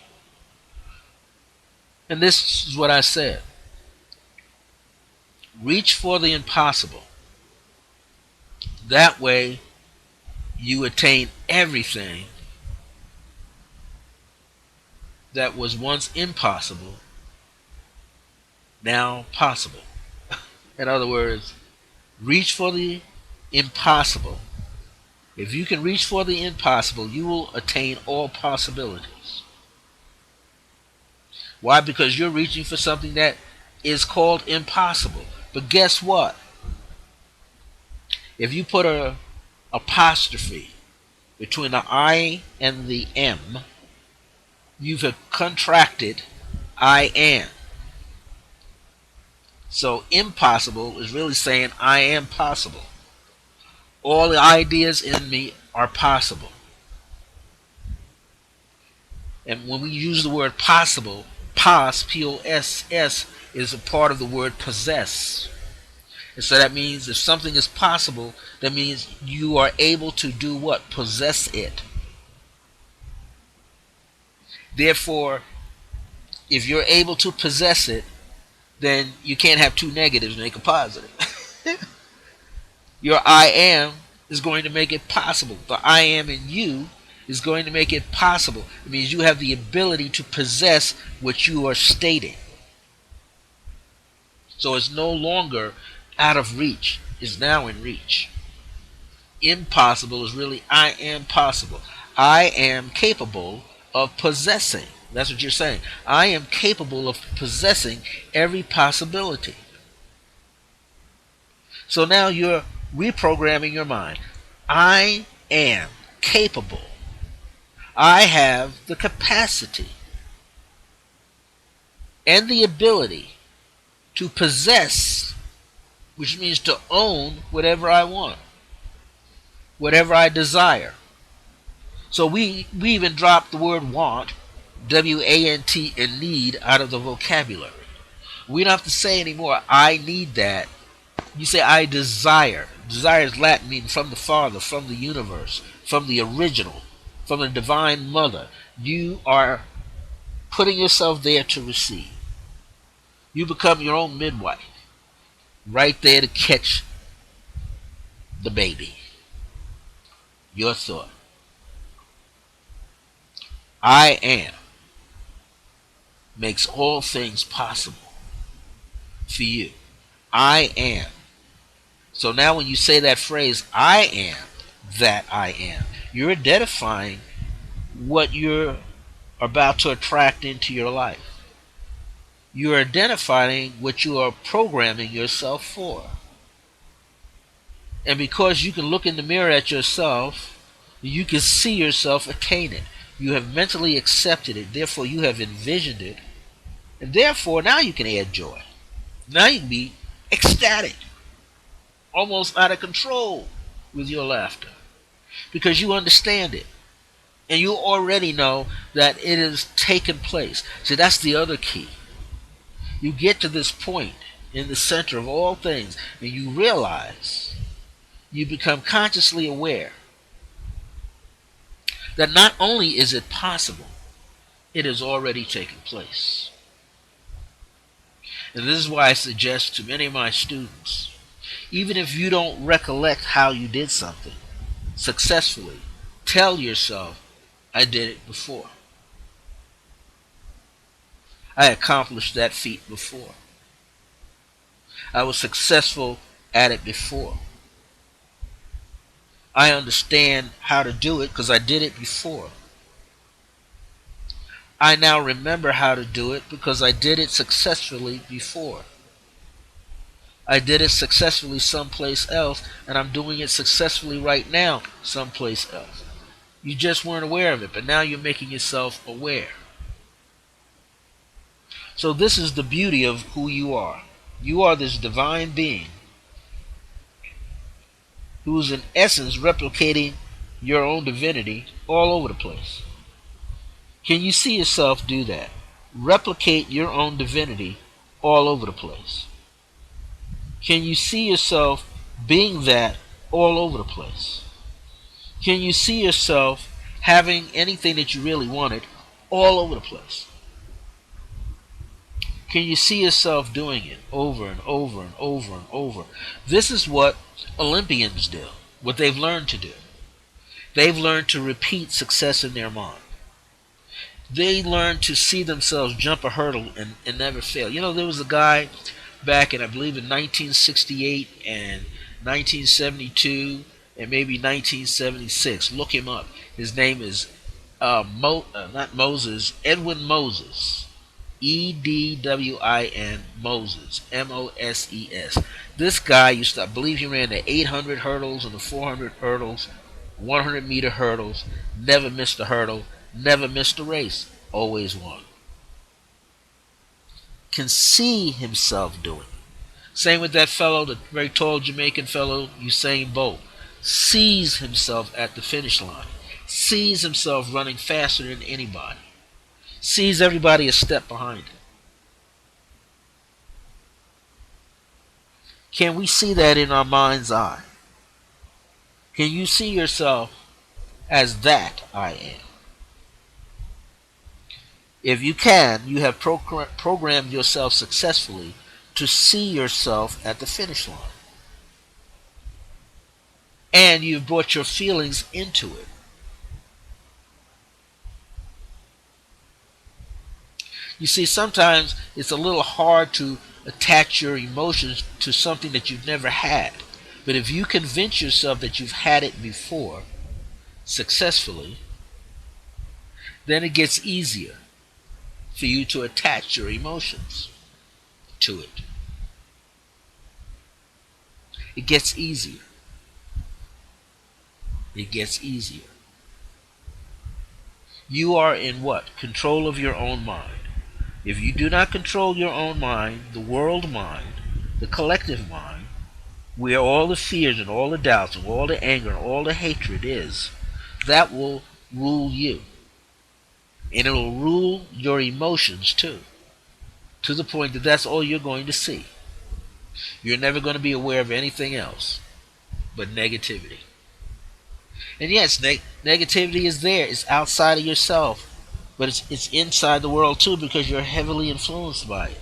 And this is what I said. Reach for the impossible. That way you attain everything that was once impossible, now possible. In other words, reach for the impossible. If you can reach for the impossible, you will attain all possibilities. Why? Because you're reaching for something that is called impossible. But guess what? If you put a apostrophe between the I and the M, you've contracted I am. So impossible is really saying I am possible. All the ideas in me are possible. And when we use the word possible, P-O-S-S, is a part of the word possess. And so that means if something is possible, that means you are able to do what? Possess it. Therefore, if you're able to possess it, then you can't have two negatives and make a positive. Your I am is going to make it possible. The I am in you is going to make it possible. It means you have the ability to possess what you are stating. So it's no longer out of reach. It's now in reach. Impossible is really I am possible. I am capable of possessing. That's what you're saying. I am capable of possessing every possibility. So now you're reprogramming your mind. I am capable. I have the capacity and the ability to possess, which means to own whatever I want, whatever I desire. So we even dropped the word want, W-A-N-T, and need out of the vocabulary. We don't have to say anymore, I need that. You say, I desire. Desire is Latin, meaning from the Father, from the universe, from the original. from a divine mother. You are putting yourself there to receive. You become your own midwife, right there to catch the baby. Your thought. I am makes all things possible for you. I am. So now when you say that phrase, I am that I am, you're identifying what you're about to attract into your life. You're identifying what you are programming yourself for. And because you can look in the mirror at yourself, you can see yourself attain it. You have mentally accepted it, therefore you have envisioned it, and therefore now you can add joy. Now you can be ecstatic, almost out of control with your laughter, because you understand it. And you already know that it has taken place. So that's the other key. You get to this point in the center of all things, and you realize, you become consciously aware that not only is it possible, it has already taken place. And this is why I suggest to many of my students, even if you don't recollect how you did something successfully, tell yourself, I did it before. I accomplished that feat before. I was successful at it before. I understand how to do it because I did it before. I now remember how to do it because I did it successfully before. I did it successfully someplace else, and I'm doing it successfully right now someplace else. You just weren't aware of it, but now you're making yourself aware. So this is the beauty of who you are. You are this divine being who is in essence replicating your own divinity all over the place. Can you see yourself do that? Replicate your own divinity all over the place. Can you see yourself being that all over the place? Can you see yourself having anything that you really wanted all over the place? Can you see yourself doing it over and over and over and over? This is what Olympians do, what they've learned to do. They've learned to repeat success in their mind. They learn to see themselves jump a hurdle and never fail. You know, there was a guy back in, I believe, in 1968 and 1972 and maybe 1976. Look him up. His name is not Moses, Edwin Moses. Edwin Moses. Moses. This guy used to, I believe he ran the 800 hurdles and the 400 hurdles, 100-meter hurdles, never missed a hurdle, never missed a race, always won. Can see himself doing it. Same with that fellow, the very tall Jamaican fellow, Usain Bolt. Sees himself at the finish line. Sees himself running faster than anybody. Sees everybody a step behind him. Can we see that in our mind's eye? Can you see yourself as that I am? If you can, you have programmed yourself successfully to see yourself at the finish line. And you've brought your feelings into it. You see, sometimes it's a little hard to attach your emotions to something that you've never had. But if you convince yourself that you've had it before, successfully, then it gets easier for you to attach your emotions to it. It gets easier. It gets easier. You are in what? Control of your own mind. If you do not control your own mind, the world mind, the collective mind, where all the fears and all the doubts and all the anger and all the hatred is, that will rule you. And it will rule your emotions too, to the point that that's all you're going to see. You're never going to be aware of anything else but negativity. And yes, negativity is there. It's outside of yourself, but it's inside the world too because you're heavily influenced by it.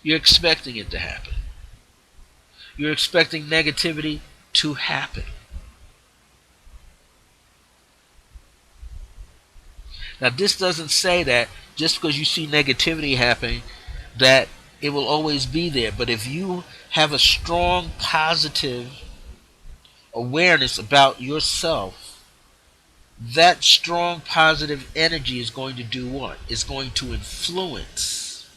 You're expecting it to happen. You're expecting negativity to happen. Now, this doesn't say that just because you see negativity happening, that it will always be there. But if you have a strong positive awareness about yourself, that strong positive energy is going to do what? It's going to influence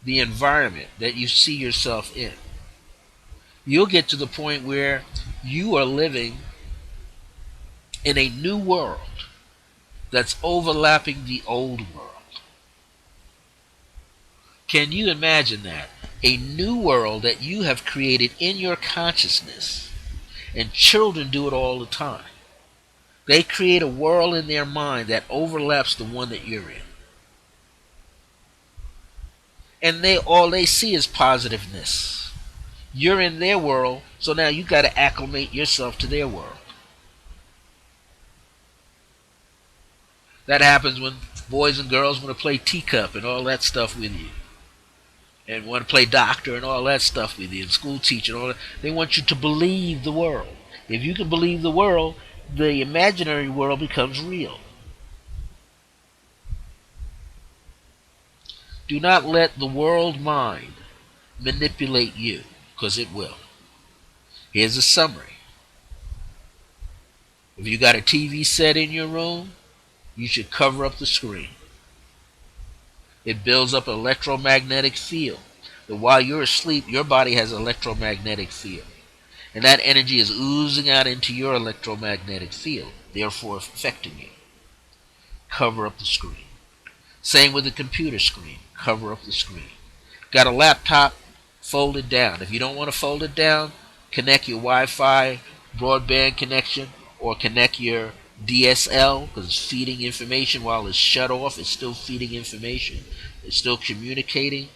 the environment that you see yourself in. You'll get to the point where you are living in a new world that's overlapping the old world. Can you imagine that? A new world that you have created in your consciousness. And children do it all the time. They create a world in their mind that overlaps the one that you're in. And all they see is positiveness. You're in their world, so now you got to acclimate yourself to their world. That happens when boys and girls want to play teacup and all that stuff with you. And want to play doctor and all that stuff with you, and school teacher and all that. They want you to believe the world. If you can believe the world, the imaginary world becomes real. Do not let the world mind manipulate you, because it will. Here's a summary. If you got a TV set in your room, you should cover up the screen. It builds up an electromagnetic field. But while you're asleep, your body has an electromagnetic field. And that energy is oozing out into your electromagnetic field, therefore affecting you. Cover up the screen. Same with the computer screen. Cover up the screen. Got a laptop? Fold it down. If you don't want to fold it down, connect your Wi-Fi broadband connection or connect your DSL, because it's feeding information while it's shut off. It's still feeding information. It's still communicating,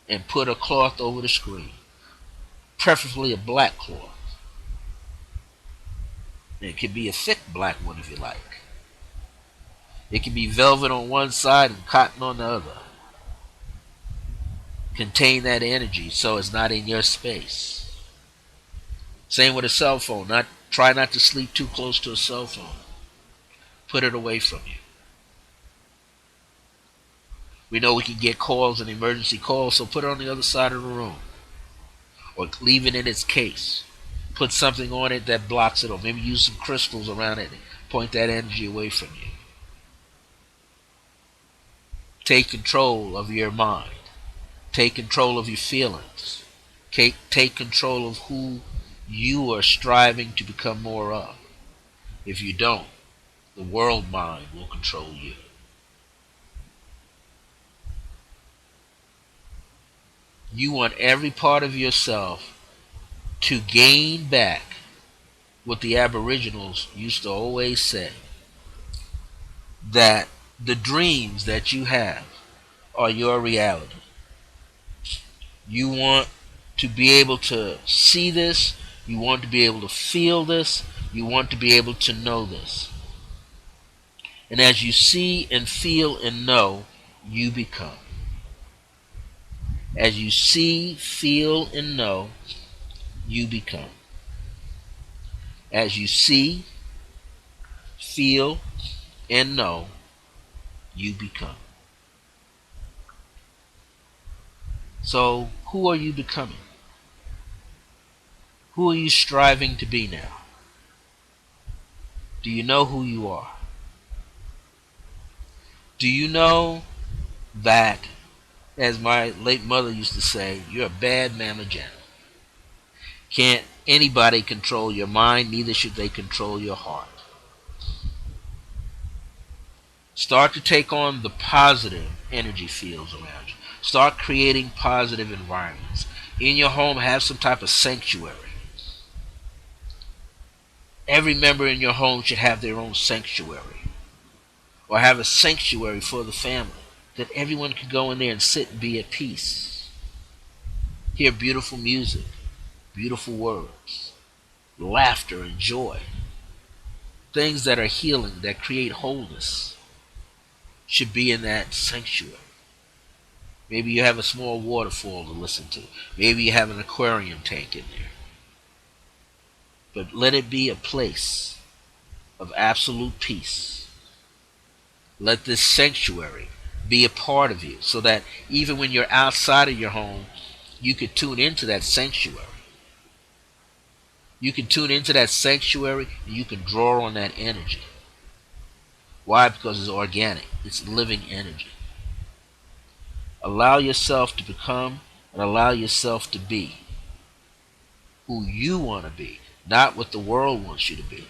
and put a cloth over the screen. Preferably a black cloth. It can be a thick black one if you like. It can be velvet on one side and cotton on the other. Contain that energy so it's not in your space. Same with a cell phone. Try not to sleep too close to a cell phone. Put it away from you. We know we can get calls and emergency calls, so put it on the other side of the room. Or leave it in its case. Put something on it that blocks it, or maybe use some crystals around it and point that energy away from you. Take control of your mind. Take control of your feelings. Take control of who you are striving to become more of. If you don't, the world mind will control you. You want every part of yourself to gain back what the Aboriginals used to always say, that the dreams that you have are your reality. You want to be able to see this. You want to be able to feel this. You want to be able to know this. And as you see and feel and know, you become. As you see, feel, and know, you become. As you see, feel, and know, you become. So, who are you becoming? Who are you striving to be now? Do you know who you are? Do you know that, as my late mother used to say, you're a bad mamma jamma? Can't anybody control your mind, neither should they control your heart. Start to take on the positive energy fields around you. Start creating positive environments. In your home, have some type of sanctuary. Every member in your home should have their own sanctuary. Or have a sanctuary for the family, that everyone can go in there and sit and be at peace. Hear beautiful music. beautiful words, laughter and joy, things that are healing, that create wholeness, should be in that sanctuary. Maybe you have a small waterfall to listen to. Maybe you have an aquarium tank in there. But let it be a place of absolute peace. Let this sanctuary be a part of you so that even when you're outside of your home, you could tune into that sanctuary. You can tune into that sanctuary and you can draw on that energy. Why? Because it's organic. It's living energy. Allow yourself to become and allow yourself to be who you want to be, not what the world wants you to be.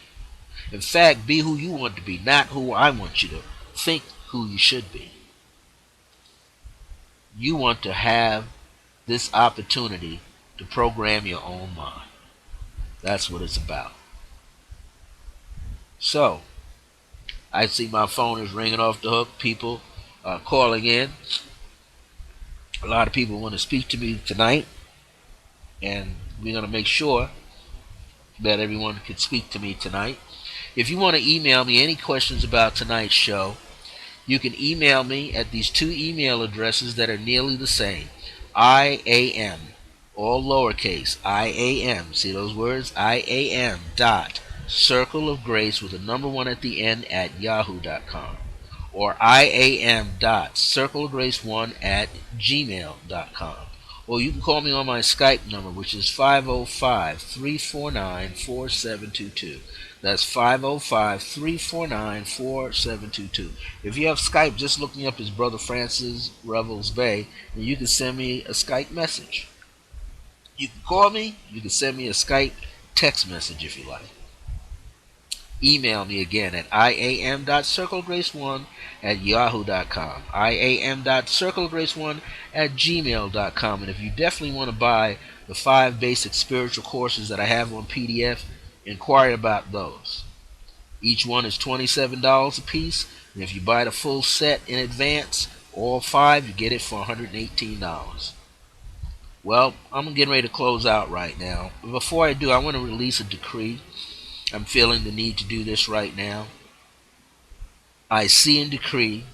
In fact, be who you want to be, not who I want you to think who you should be. You want to have this opportunity to program your own mind. That's what it's about. So, I see my phone is ringing off the hook. People are calling in. A lot of people want to speak to me tonight, and we're going to make sure that everyone can speak to me tonight. If you want to email me any questions about tonight's show, you can email me at these two email addresses that are nearly the same. IAM, all lowercase, IAM, see those words? IAM dot circle of grace with a number one at the end at yahoo.com, or IAM dot circle of grace 1 at gmail.com. Or you can call me on my Skype number, which is 505-349-4722. That's 505-349-4722. If you have Skype, just look me up as Brother Francis Revels-Bey, and you can send me a Skype message. You can call me, you can send me a Skype text message if you like. Email me again at iam.circlegrace1 at yahoo.com, iam.circlegrace1 at gmail.com. And if you definitely want to buy the 5 basic spiritual courses that I have on PDF, inquire about those. Each one is $27 a piece, and if you buy the full set in advance, all 5, you get it for $118. Well, I'm getting ready to close out right now. But before I do, I want to release a decree. I'm feeling the need to do this right now. I see and decree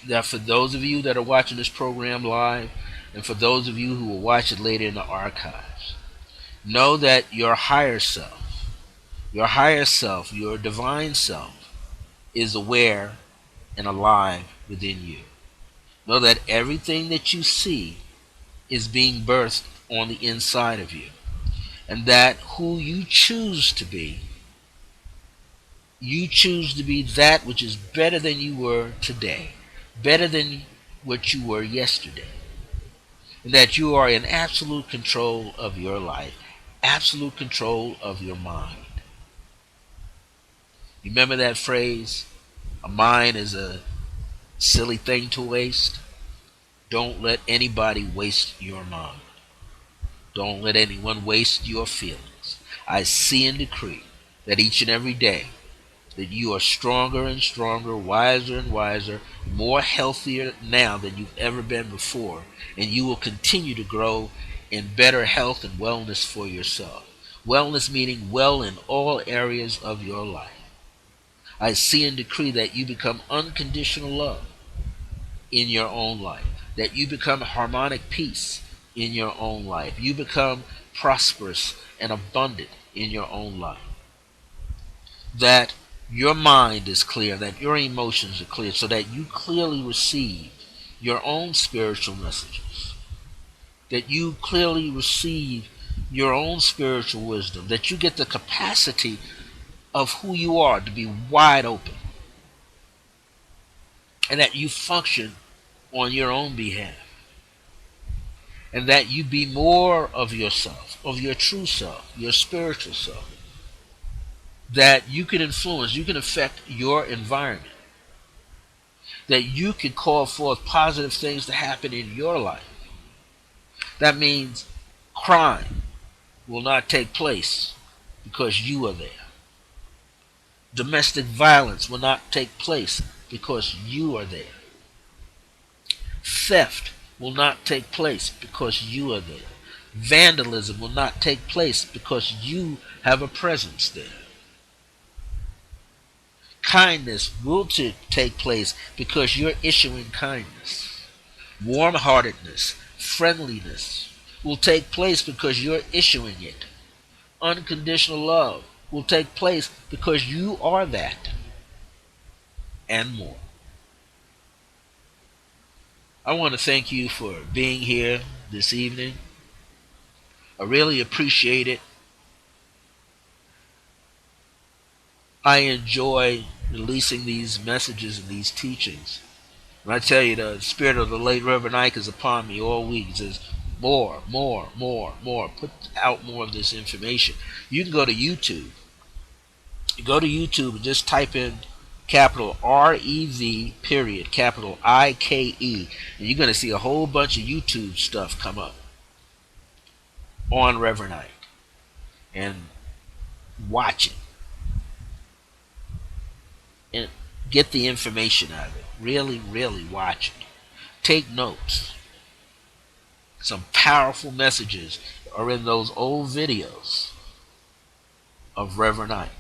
that for those of you that are watching this program live, and for those of you who will watch it later in the archives, know that your higher self, your divine self, is aware and alive within you. Know that everything that you see is being birthed on the inside of you, and that who you choose to be, you choose to be that which is better than you were today, better than what you were yesterday, and that you are in absolute control of your life, absolute control of your mind. Remember that phrase, a mind is a silly thing to waste? Don't let anybody waste your mind. Don't let anyone waste your feelings. I see and decree that each and every day that you are stronger and stronger, wiser and wiser, more healthier now than you've ever been before, and you will continue to grow in better health and wellness for yourself. Wellness meaning well in all areas of your life. I see and decree that you become unconditional love in your own life, that you become harmonic peace in your own life, you become prosperous and abundant in your own life, that your mind is clear, that your emotions are clear, so that you clearly receive your own spiritual messages, that you clearly receive your own spiritual wisdom, that you get the capacity of who you are to be wide open, and that you function on your own behalf, and that you be more of yourself, of your true self, your spiritual self, that you can influence, you can affect your environment, that you can call forth positive things to happen in your life. That means crime will not take place because you are there. Domestic violence will not take place because you are there. Theft will not take place because you are there. Vandalism will not take place because you have a presence there. Kindness will take place because you're issuing kindness. Warm-heartedness, friendliness will take place because you're issuing it. Unconditional love will take place because you are that, and more. I want to thank you for being here this evening. I really appreciate it. I enjoy releasing these messages and these teachings. And I tell you, the spirit of the late Reverend Ike is upon me all week. He says, more, more, more, more. Put out more of this information. You can go to YouTube. Go to YouTube and just type in capital REV period, capital IKE, and you're going to see a whole bunch of YouTube stuff come up on Reverend Ike. And watch it. And get the information out of it. Really, really watch it. Take notes. Some powerful messages are in those old videos of Reverend Ike.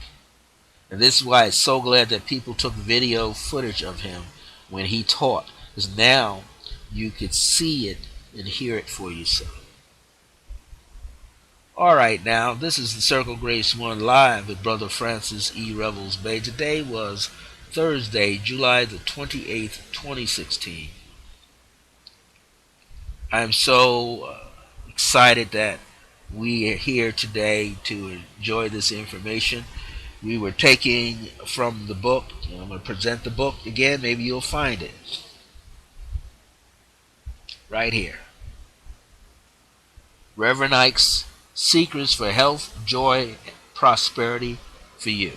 And this is why it's so glad that people took video footage of him when he taught. Because now you could see it and hear it for yourself. Alright, now, this is the Circle Grace 1 Live with Brother Francis E. Revels-Bey. Today was Thursday, July the 28th, 2016. I'm so excited that we are here today to enjoy this information. We were taking from the book, and I'm going to present the book again. Maybe you'll find it right here. Reverend Ike's Secrets for Health, Joy, and Prosperity for You.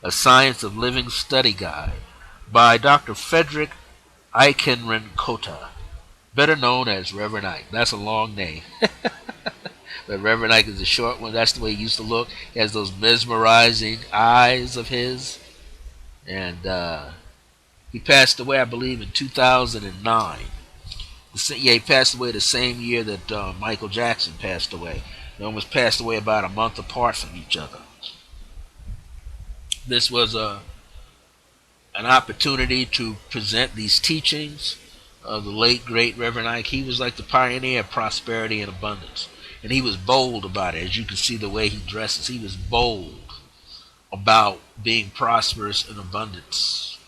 A Science of Living Study Guide by Dr. Frederick Eichenrenkota, better known as Reverend Ike. That's a long name. But Reverend Ike is a short one. That's the way he used to look. He has those mesmerizing eyes of his. And he passed away, I believe, in 2009. Yeah, he passed away the same year that Michael Jackson passed away. They almost passed away about a month apart from each other. This was an opportunity to present these teachings of the late, great Reverend Ike. He was like the pioneer of prosperity and abundance. And he was bold about it. As you can see the way he dresses, he was bold about being prosperous and abundance.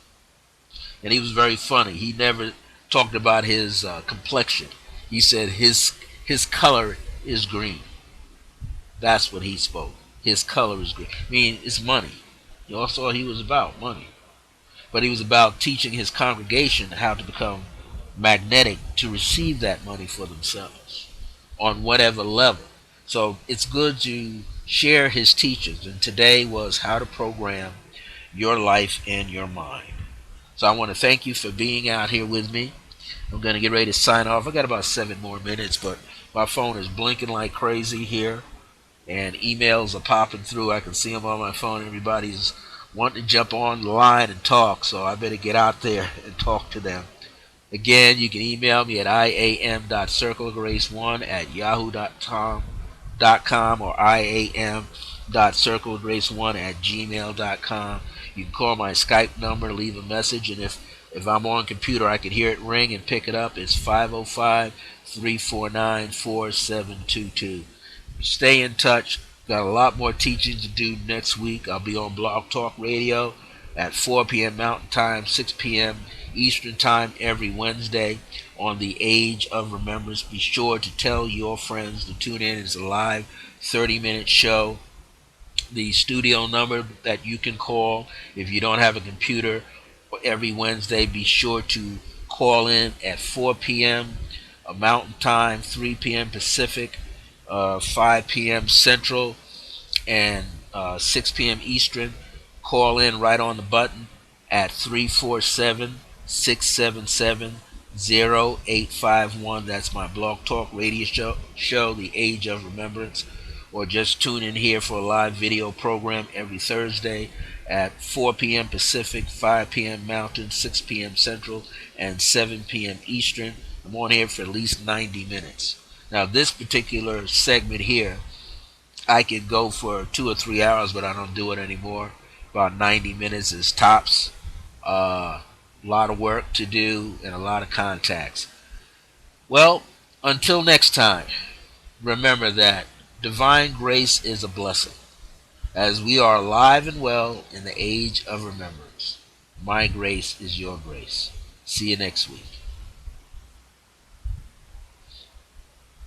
And he was very funny. He never talked about his complexion. He said his color is green. That's what he spoke. His color is green. I mean, it's money. You also he was about money. But he was about teaching his congregation how to become magnetic to receive that money for themselves on whatever level. So it's good to share his teachings. And today was how to program your life and your mind. So I want to thank you for being out here with me. I'm going to get ready to sign off. I got about 7 more minutes, but my phone is blinking like crazy here. And emails are popping through. I can see them on my phone. Everybody's wanting to jump on the line and talk, so I better get out there and talk to them. Again, you can email me at iam.circlegrace1@yahoo.com or iam.circlegrace1@gmail.com. You can call my Skype number, leave a message, and if I'm on computer, I can hear it ring and pick it up. It's 505-349-4722. Stay in touch. Got a lot more teaching to do next week. I'll be on Blog Talk Radio at 4 p.m. Mountain Time, 6 p.m. Eastern Time every Wednesday on the Age of Remembrance. Be sure to tell your friends to tune in. It's a live 30-minute show. The studio number that you can call if you don't have a computer every Wednesday, be sure to call in at 4 p.m. Mountain Time, 3 p.m. Pacific, 5 p.m. Central, and 6 p.m. Eastern. Call in right on the button at 347-677-0851. That's my Blog Talk Radio show, The Age of Remembrance. Or just tune in here for a live video program every Thursday at 4 p.m. Pacific, 5 p.m. Mountain, 6 p.m. Central, and 7 p.m. Eastern. I'm on here for at least 90 minutes. Now, this particular segment here, I could go for 2 or 3 hours, but I don't do it anymore. About 90 minutes is tops. A lot of work to do and a lot of contacts. Well, until next time, remember that divine grace is a blessing, as we are alive and well in the age of remembrance. My grace is your grace. See you next week.